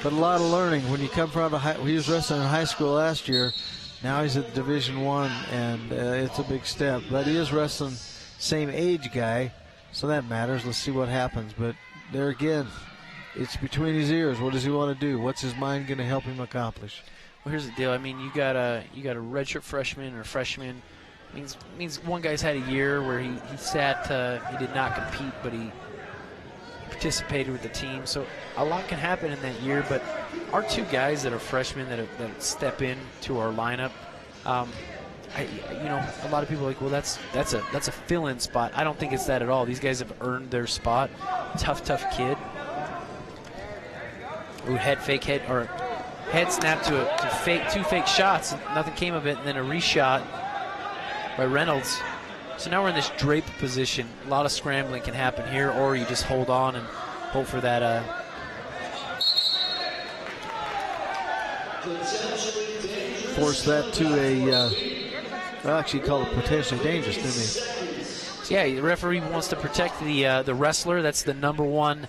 But a lot of learning. When you come from he was wrestling in high school last year. Now he's at Division I, and it's a big step. But he is wrestling same age guy, so that matters. Let's see what happens. But there again, it's between his ears. What does he want to do? What's his mind going to help him accomplish? Well, here's the deal. I mean, you got a redshirt freshman or freshman. Means one guy's had a year where he sat. He did not compete, but he participated with the team. So a lot can happen in that year. But our 2 guys that are freshmen that step in to our lineup, a lot of people are like, well, that's a fill-in spot. I don't think it's that at all. These guys have earned their spot. Tough kid. Ooh, head snap to 2 fake shots. Nothing came of it, and then a reshot by Reynolds. So now we're in this drape position. A lot of scrambling can happen here, or you just hold on and hope for that. Force that to a. Actually, called it potentially dangerous, didn't he? Yeah, the referee wants to protect the wrestler. That's the number 1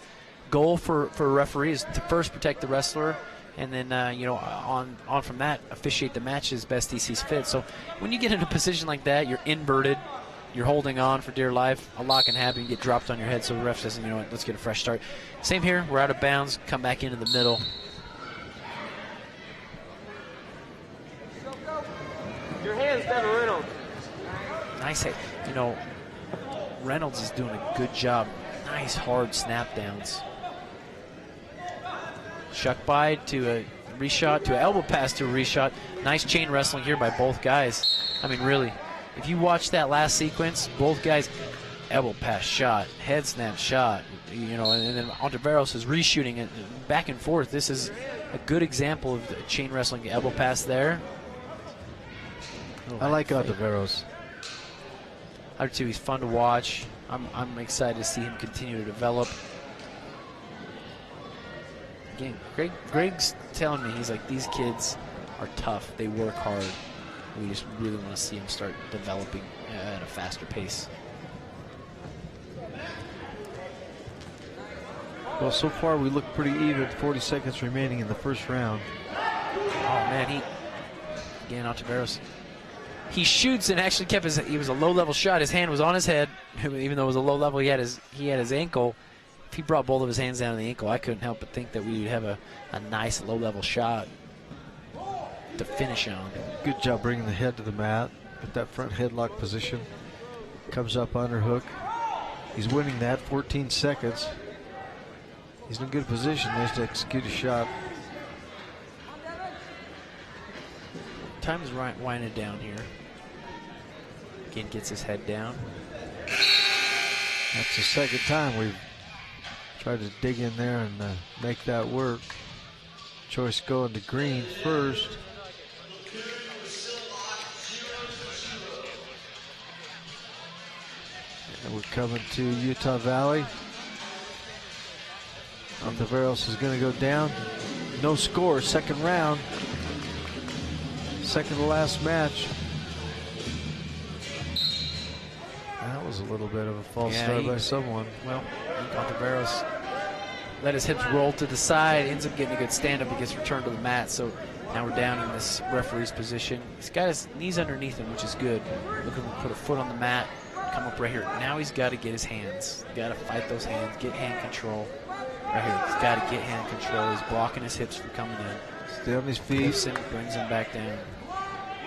goal for a referee, is to first protect the wrestler, and then on from that, officiate the match as best he sees fit. So when you get in a position like that, you're inverted, you're holding on for dear life. A lot can happen. You get dropped on your head, so the ref says, you know what, let's get a fresh start. Same here. We're out of bounds. Come back into the middle. Your hands, Devin Reynolds. Nice hit. Reynolds is doing a good job. Nice hard snap downs. Shuck by to a reshot, to an elbow pass to a reshot. Nice chain wrestling here by both guys. I mean, really, if you watch that last sequence, both guys, elbow pass shot, head snap shot, and then Ontiveros is reshooting it back and forth. This is a good example of the chain wrestling, the elbow pass there. I like Ontiveros. I do too. He's fun to watch. I'm excited to see him continue to develop. Again, Greg's telling me, he's like, these kids are tough. They work hard. We just really want to see them start developing at a faster pace. Well, so far we look pretty even. 40 seconds remaining in the first round. Oh man, again, Ontiveros. He shoots and actually kept he was a low-level shot. His hand was on his head, even though it was a low level. He had his ankle. If he brought both of his hands down to the ankle, I couldn't help but think that we would have a nice low-level shot to finish on. Good job bringing the head to the mat. Get that front headlock position. Comes up underhook. He's winning that. 14 seconds. He's in a good position. Nice to execute a shot. Time is winding down here. Again, gets his head down. That's the second time we've tried to dig in there and make that work. Choice going to green first. And we're coming to Utah Valley. Ontiveros is going to go down. No score, second round. Second to last match. That was a little bit of a false start by someone. Well, Ontiveros let his hips roll to the side, ends up getting a good stand-up. He gets returned to the mat, so now we're down in this referee's position. He's got his knees underneath him, which is good. Looking to put a foot on the mat, come up right here. Now he's got to get his hands. Got to fight those hands, get hand control. Right here, he's got to get hand control. He's blocking his hips from coming in. Stay on his feet. Lifts him, brings him back down.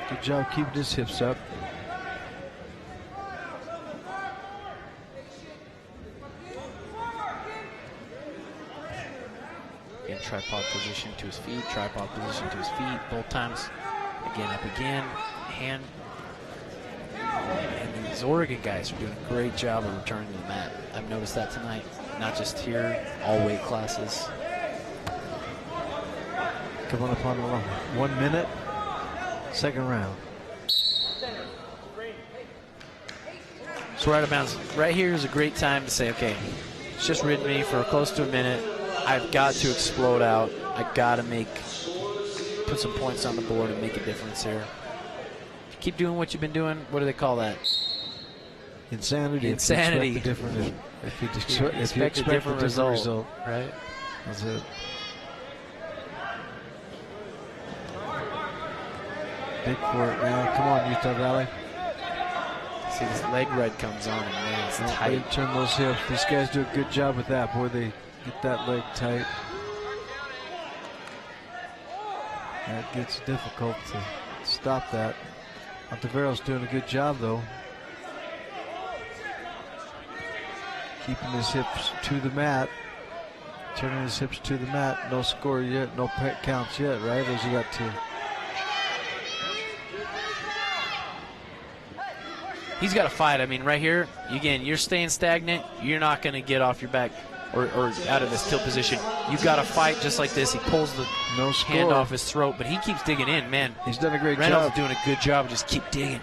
Good job keeping his hips up. Again, tripod position to his feet, tripod position to his feet, both times. Again, up again, hand. And these Oregon guys are doing a great job of returning to the mat. I've noticed that tonight, not just here, all weight classes. Coming up on 1 minute, second round. So right about right here is a great time to say, okay, it's just ridden me for close to a minute. I've got to explode out. I've got to put some points on the board and make a difference here. Keep doing what you've been doing. What do they call that? Insanity. Insanity. If you expect a different result. Right? That's it. Big for it now. Come on, Utah Valley. See, this leg red comes on, and man, it's tight. Turn those hips. These guys do a good job with that. Boy, they get that leg tight. That gets difficult to stop that. Ontiveros doing a good job, though. Keeping his hips to the mat. Turning his hips to the mat. No score yet. No counts yet, right? As you got two. He's got to fight. I mean, right here, again, you're staying stagnant. You're not going to get off your back or out of this tilt position. You've got to fight just like this. He pulls the hand off his throat, but he keeps digging in, man. He's done a great Reynolds job. is doing a good job. Just keep digging,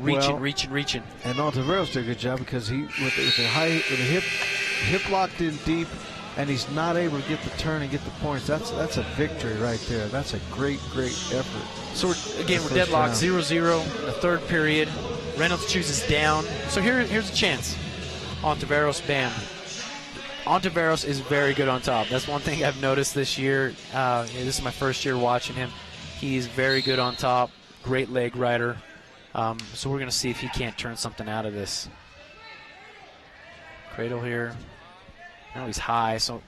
reaching. And Ontiveros did a good job because he with the hip locked in deep, and he's not able to get the turn and get the points. That's a victory right there. That's a great effort. So we're deadlocked 0-0 in the third period. Reynolds chooses down. So here's a chance. Ontiveros, bam. Ontiveros is very good on top. That's one thing I've noticed this year. This is my first year watching him. He's very good on top. Great leg rider. So we're going to see if he can't turn something out of this. Cradle here. Now he's high, so,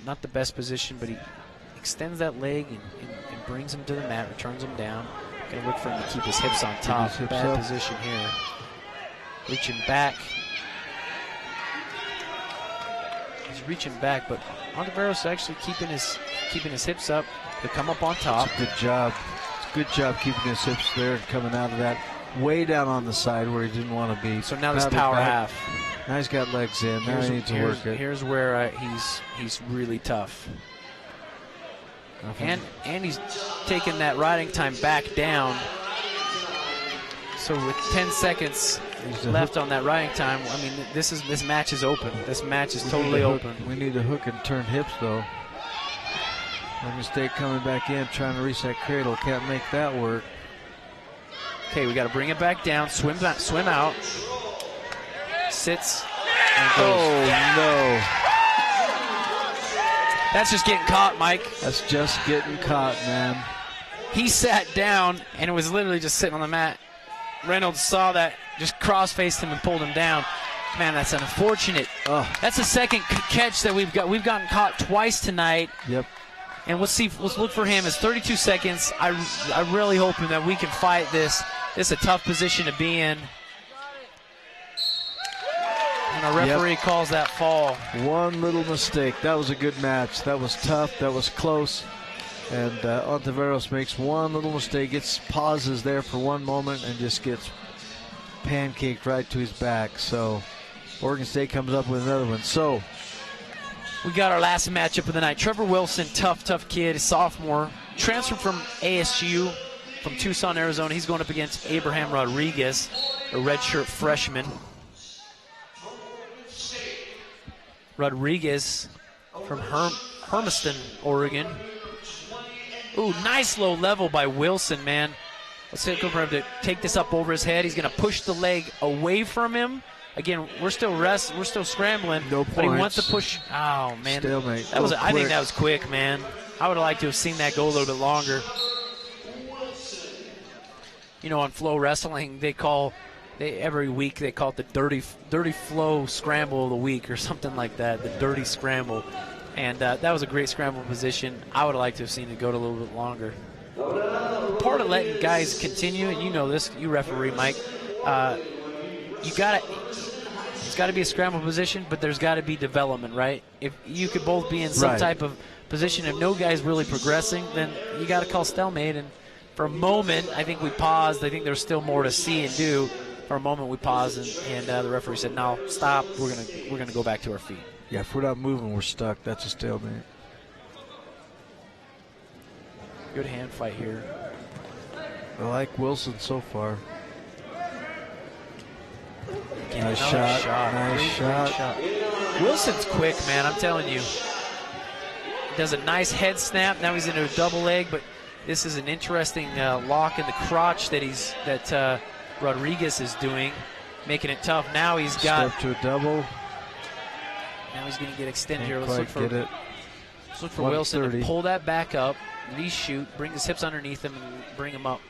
not the best position, but he extends that leg and brings him to the mat, returns him down. Going to look for him to keep his hips on top. Bad position here. Reaching back. He's reaching back, but Ontiveros actually keeping his hips up to come up on top. That's a good job. It's a good job keeping his hips there and coming out of that way down on the side where he didn't want to be. So now this power half. Now he's got legs in. Now he needs to work it. Here's where he's really tough. And he's taking that riding time back down. So with 10 seconds left on that riding time, I mean, this match is open. This match is totally open. We need to hook and turn hips, though. No mistake coming back in, trying to reach that cradle. Can't make that work. Okay, we got to bring it back down. Swim out. Sits. And goes. Oh, no. That's just getting caught, Mike. That's just getting caught, man. He sat down, and it was literally just sitting on the mat. Reynolds saw that, just cross-faced him and pulled him down. Man, that's unfortunate. Oh. That's the second catch that we've got. We've gotten caught twice tonight. Yep. And let's look for him. It's 32 seconds. I'm really hoping that we can fight this. This is a tough position to be in. And our referee calls that fall. One little mistake. That was a good match. That was tough. That was close. And Aneros makes one little mistake. Gets pauses there for one moment and just gets pancaked right to his back. So Oregon State comes up with another one. So we got our last matchup of the night. Trevor Wilson, tough kid, a sophomore, transferred from ASU from Tucson, Arizona. He's going up against Abraham Rodriguez, a redshirt freshman. Rodriguez from Hermiston, Oregon. Ooh, nice low level by Wilson, man. Let's see for him to take this up over his head. He's going to push the leg away from him. Again, we're still scrambling. No but he points. wants to push. Oh man, Stalemate. That was. I think that was quick, man. I would have liked to have seen that go a little bit longer. You know, on Flow Wrestling, every week they call it the dirty Flow Scramble of the week or something like that. The dirty scramble, and that was a great scramble position. I would have liked to have seen it go a little bit longer. Part of letting guys continue, and you know this, you referee, Mike. It's got to be a scramble position, but there's got to be development, right? If you could both be in some type of position, if no guy's really progressing, then you got to call stalemate. And for a moment, I think we paused. I think there's still more to see and do. For a moment, we paused, and the referee said, "No, stop. We're gonna go back to our feet." Yeah, if we're not moving, we're stuck. That's a stalemate. Good hand fight here. I like Wilson so far. Nice shot. Nice shot. Wilson's quick, man. I'm telling you. Does a nice head snap. Now he's into a double leg, but this is an interesting lock in the crotch that Rodriguez is doing, making it tough. Now he's got step to a double. Now he's going to get extended here. Let's look for Wilson to pull that back up, reshoot, bring his hips underneath him, and bring him up.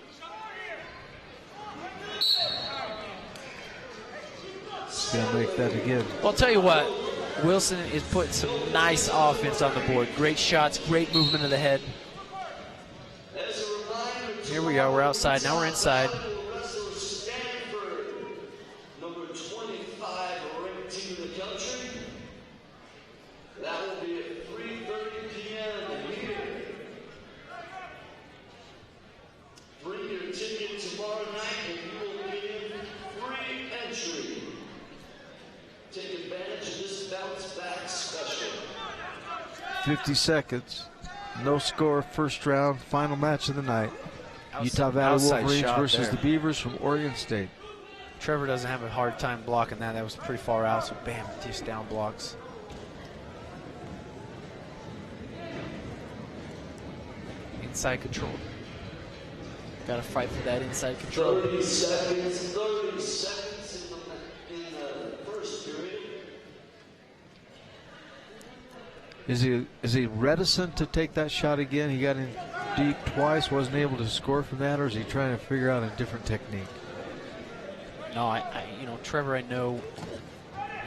He's going to make that again. Well, I'll tell you what, Wilson is putting some nice offense on the board. Great shots, great movement of the head. Here we are, we're outside, now we're inside. Number 25 ranked team in the country. That will be at 3:30 p.m. here. Bring your ticket tomorrow night and you will get in free entry. Take advantage of this bounce back special. 50 seconds. No score, first round, final match of the night. Utah Valley Wolverines versus the Beavers from Oregon State. Trevor doesn't have a hard time blocking that. That was pretty far out, so bam, just down blocks. Inside control. Got to fight for that inside control. 30 seconds in the first period. Is he reticent to take that shot again? He got in deep twice, wasn't able to score from that, or is he trying to figure out a different technique? No, Trevor, I know.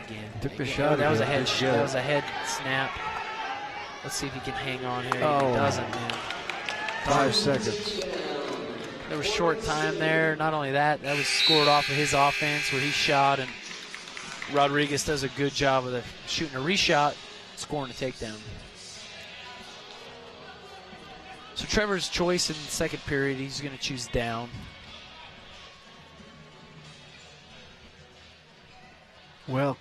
Again, took the shot. That was a head. That was a head snap. Let's see if he can hang on here. Oh. He doesn't, man. 5 seconds. There was short time there. Not only that, that was scored off of his offense where he shot, and Rodriguez does a good job of shooting a reshot, scoring a takedown. So Trevor's choice in the second period, he's going to choose down. Well,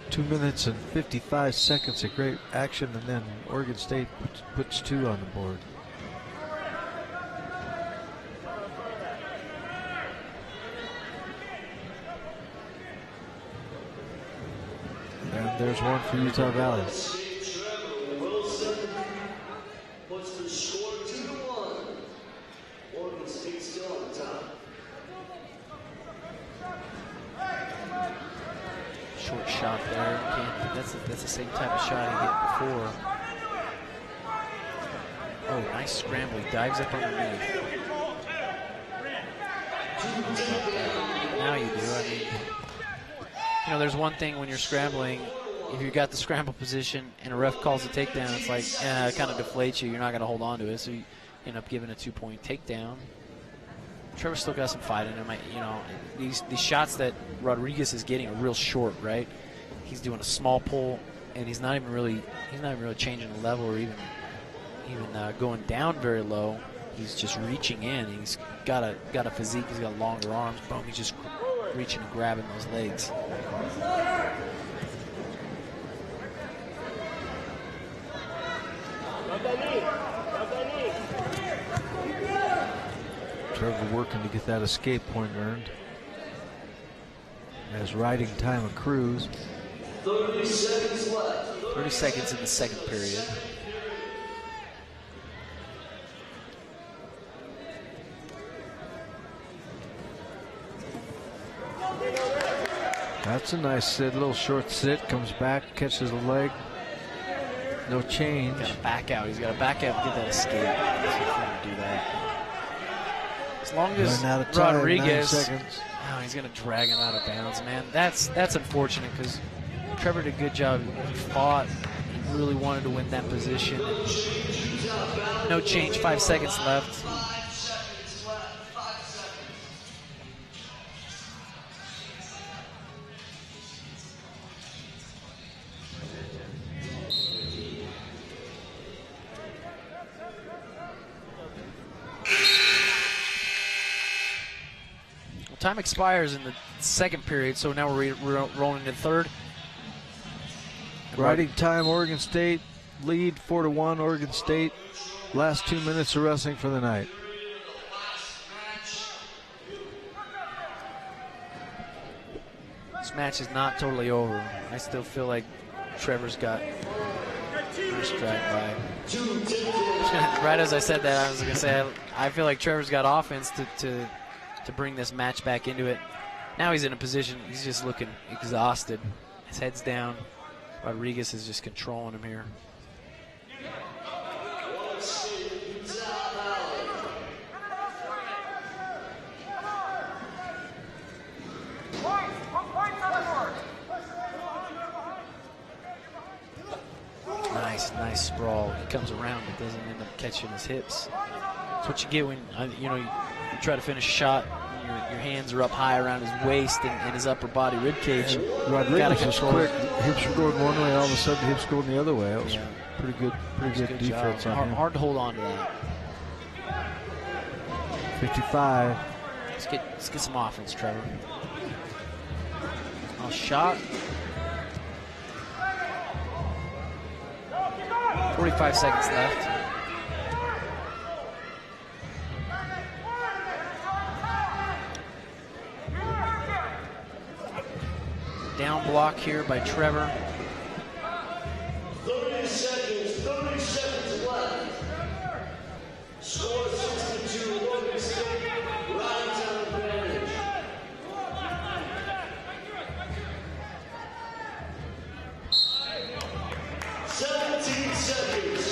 2 minutes and 55 seconds of great action, and then Oregon State puts 2 on the board. And there's one for Utah Valley. Trevor Wilson puts the score 2-1. Oregon Short shot there. That's the same type of shot he hit before. Oh, nice scramble. He dives up underneath. Now you do. I mean, you know, there's one thing when you're scrambling, if you've got the scramble position and a ref calls a takedown, it's like, it kind of deflates you. You're not going to hold on to it, so you end up giving a 2-point takedown. Trevor's still got some fight in him. You know, these shots that Rodriguez is getting are real short, right? He's doing a small pull, and he's not even really changing the level or even going down very low. He's just reaching in. He's got a physique. He's got longer arms. Boom! He's just reaching and grabbing those legs. Trevor working to get that escape point earned as riding time accrues. 30 seconds left. 30 seconds in the second period. That's a nice sit, little short sit, comes back, catches a leg. No change. He's got to back out. He's got to back out and get that escape. He's do that. As long as Rodriguez, he's going to drag him out of bounds, man. That's unfortunate because Trevor did a good job. He fought. He really wanted to win that position. No change. 5 seconds left. Time expires in the second period, so now we're rolling to third. Riding time, Oregon State lead 4-1. Oregon State. Last 2 minutes of wrestling for the night. This match is not totally over. I still feel like Trevor's got first drag by. Right as I said that, I was going to say I feel like Trevor's got offense to bring this match back into it. Now he's in a position, he's just looking exhausted. His head's down. Rodriguez is just controlling him here. Nice sprawl. He comes around but doesn't end up catching his hips. That's what you get when you try to finish a shot. Your hands are up high around his waist and his upper body rib cage. Rodriguez was quick. Hips were going one way, all of a sudden hips going the other way. That was pretty good defense on him. Hard to hold on to that. 55. Let's get some offense, Trevor. Small shot. 45 seconds left. Down block here by Trevor. 30 seconds left. Score 62, Logan State, right down advantage. 17 seconds.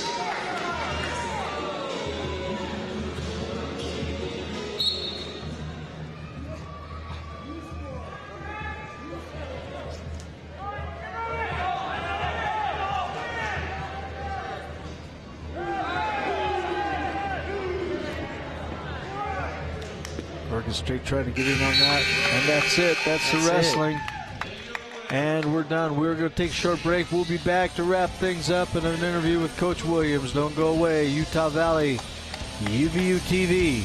Oregon State trying to get in on that. And that's it. That's the wrestling. And we're done. We're going to take a short break. We'll be back to wrap things up in an interview with Coach Williams. Don't go away. Utah Valley, UVU TV.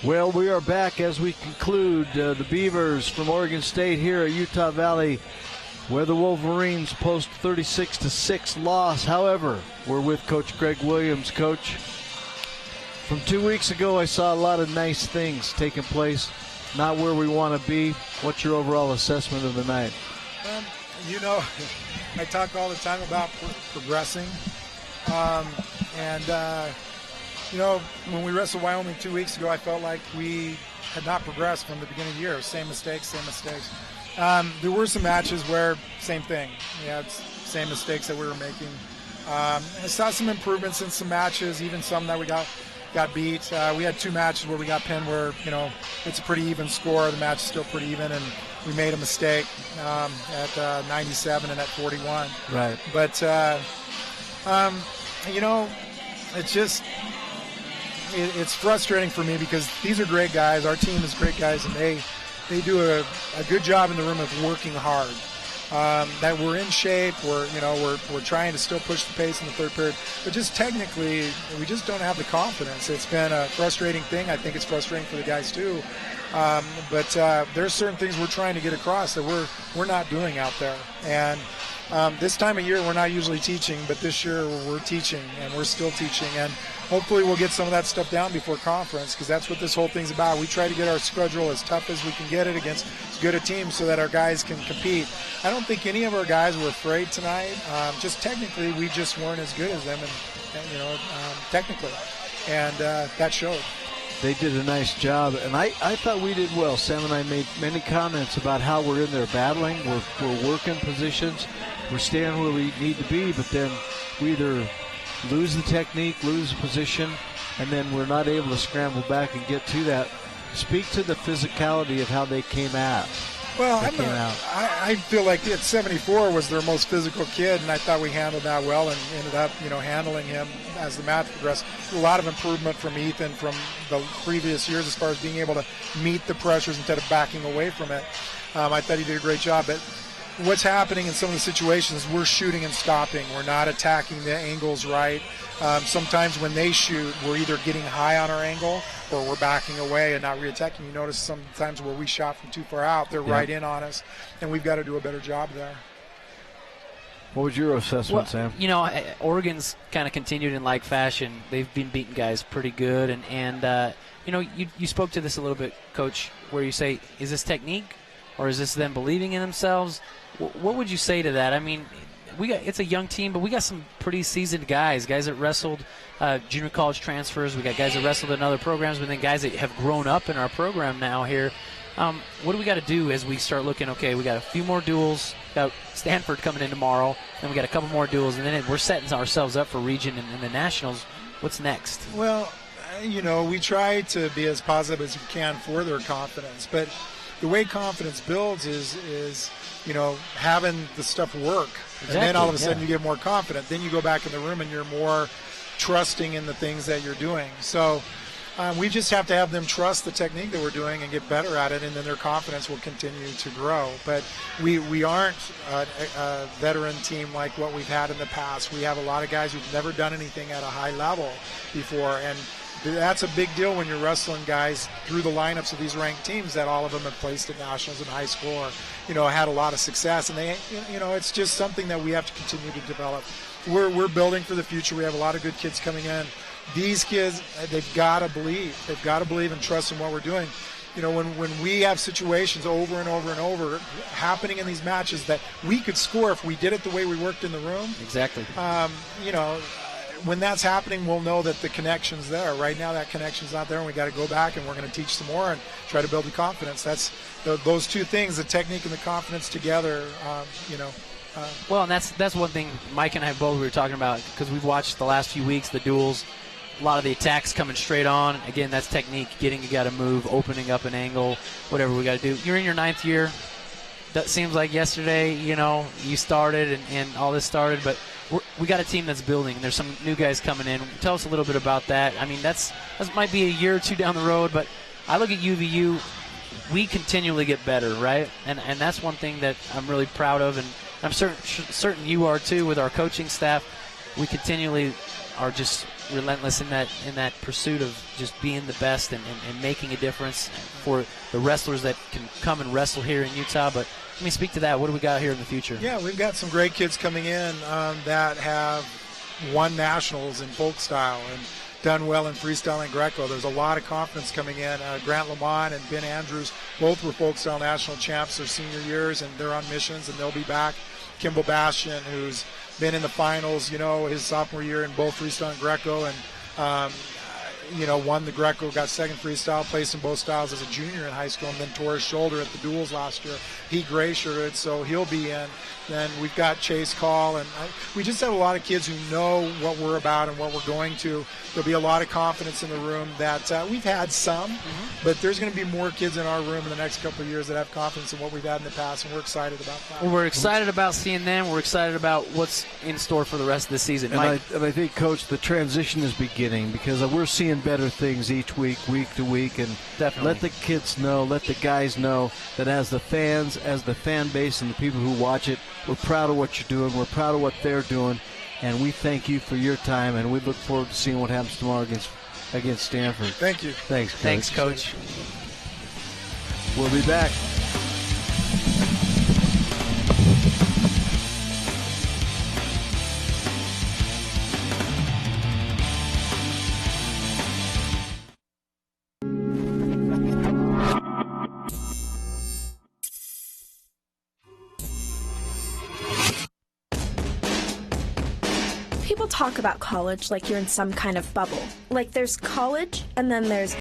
Well, we are back as we conclude the Beavers from Oregon State here at Utah Valley, where the Wolverines post 36-6 loss. However, we're with Coach Greg Williams. Coach, from 2 weeks ago, I saw a lot of nice things taking place. Not where we want to be. What's your overall assessment of the night? I talk all the time about progressing. When we wrestled Wyoming 2 weeks ago, I felt like we had not progressed from the beginning of the year. Same mistakes. There were some matches where, same thing. Same mistakes that we were making. I saw some improvements in some matches, even some that we got beat. We had 2 matches where we got pinned where, it's a pretty even score. The match is still pretty even, and we made a mistake at 97 and at 41. Right. But, it's just, it's frustrating for me because these are great guys. Our team is great guys, and they do a good job in the room of working hard. That we're in shape. We're trying to still push the pace in the third period, but just technically, we just don't have the confidence. It's been a frustrating thing. I think it's frustrating for the guys too. But there's certain things we're trying to get across that we're not doing out there. And this time of year, we're not usually teaching, but this year we're teaching, and we're still teaching. And hopefully we'll get some of that stuff down before conference, because that's what this whole thing's about. We try to get our schedule as tough as we can get it against as good a team so that our guys can compete. I don't think any of our guys were afraid tonight. Just technically, we just weren't as good as them, technically. And that showed. They did a nice job, and I thought we did well. Sam and I made many comments about how we're in there battling. We're working positions. We're staying where we need to be, but then we either lose the technique, lose the position, and then we're not able to scramble back and get to that. Speak to the physicality of how they came out. Well, I feel like at 74 was their most physical kid, and I thought we handled that well and ended up, handling him as the match progressed. A lot of improvement from Ethan from the previous years as far as being able to meet the pressures instead of backing away from it. I thought he did a great job, but what's happening in some of the situations, we're shooting and stopping. We're not attacking the angles right. Sometimes when they shoot, we're either getting high on our angle or we're backing away and not reattacking. You notice sometimes where we shot from too far out, they're right in on us, and we've got to do a better job there. What was your assessment, Sam? Oregon's kind of continued in like fashion. They've been beating guys pretty good, and you spoke to this a little bit, Coach, where you say, is this technique or is this them believing in themselves? What would you say to that? I mean, it's a young team, but we got some pretty seasoned guys that wrestled junior college transfers. We got guys that wrestled in other programs, but then guys that have grown up in our program now here. What do we got to do as we start looking, okay, we got a few more duels, got Stanford coming in tomorrow, then we got a couple more duels, and then we're setting ourselves up for region and the nationals. What's next? Well, we try to be as positive as we can for their confidence, but the way confidence builds is having the stuff work. Exactly, and then all of a sudden you get more confident. Then you go back in the room and you're more trusting in the things that you're doing. So we just have to have them trust the technique that we're doing and get better at it, and then their confidence will continue to grow. But we aren't a veteran team like what we've had in the past. We have a lot of guys who've never done anything at a high level before, and that's a big deal when you're wrestling guys through the lineups of these ranked teams that all of them have placed at nationals in high school or, had a lot of success. And they, it's just something that we have to continue to develop. We're building for the future. We have a lot of good kids coming in. These kids, they've got to believe. They've got to believe and trust in what we're doing. When we have situations over and over and over happening in these matches that we could score if we did it the way we worked in the room. Exactly. When that's happening, we'll know that the connection's there. Right now, that connection's not there, and we got to go back, and we're going to teach some more and try to build the confidence. That's those two things, the technique and the confidence together. Well, and that's one thing Mike and I both were talking about, because we've watched the last few weeks the duels. A lot of the attacks coming straight on. Again, that's technique. You got to move, opening up an angle, whatever we got to do. You're in your 9th year. That seems like yesterday. You started and all this started, but we got a team that's building. There's some new guys coming in. Tell us a little bit about that. I mean, that might be a year or two down the road, but I look at UVU. We continually get better, right? And that's one thing that I'm really proud of, and I'm certain you are too with our coaching staff. We continually are just relentless in that pursuit of just being the best and making a difference for the wrestlers that can come and wrestle here in Utah. But let me speak to that. What do we got here in the future? Yeah, we've got some great kids coming in that have won nationals in folk style and done well in freestyle and Greco. There's a lot of confidence coming in. Grant Lamont and Ben Andrews both were folk style national champs their senior years, and they're on missions, and they'll be back. Kimball Bastian, who's been in the finals, his sophomore year in both freestyle and Greco, and won the Greco, got second freestyle, placed in both styles as a junior in high school, and then tore his shoulder at the duels last year. He gray shirted, so he'll be in. Then we've got Chase Call, and we just have a lot of kids who know what we're about and what we're going to. There'll be a lot of confidence in the room that we've had some, but there's going to be more kids in our room in the next couple of years that have confidence in what we've had in the past, and we're excited about that. Well, we're excited about seeing them. We're excited about what's in store for the rest of the season. And I think, Coach, the transition is beginning because we're seeing better things each week to week, and definitely let the kids know, let the guys know that as the fans, as the fan base and the people who watch it, we're proud of what you're doing. We're proud of what they're doing, and we thank you for your time, and we look forward to seeing what happens tomorrow against Stanford. Thank you. Thanks, Coach. Thanks, Coach. We'll be back. People talk about college like you're in some kind of bubble. Like there's college, and then there's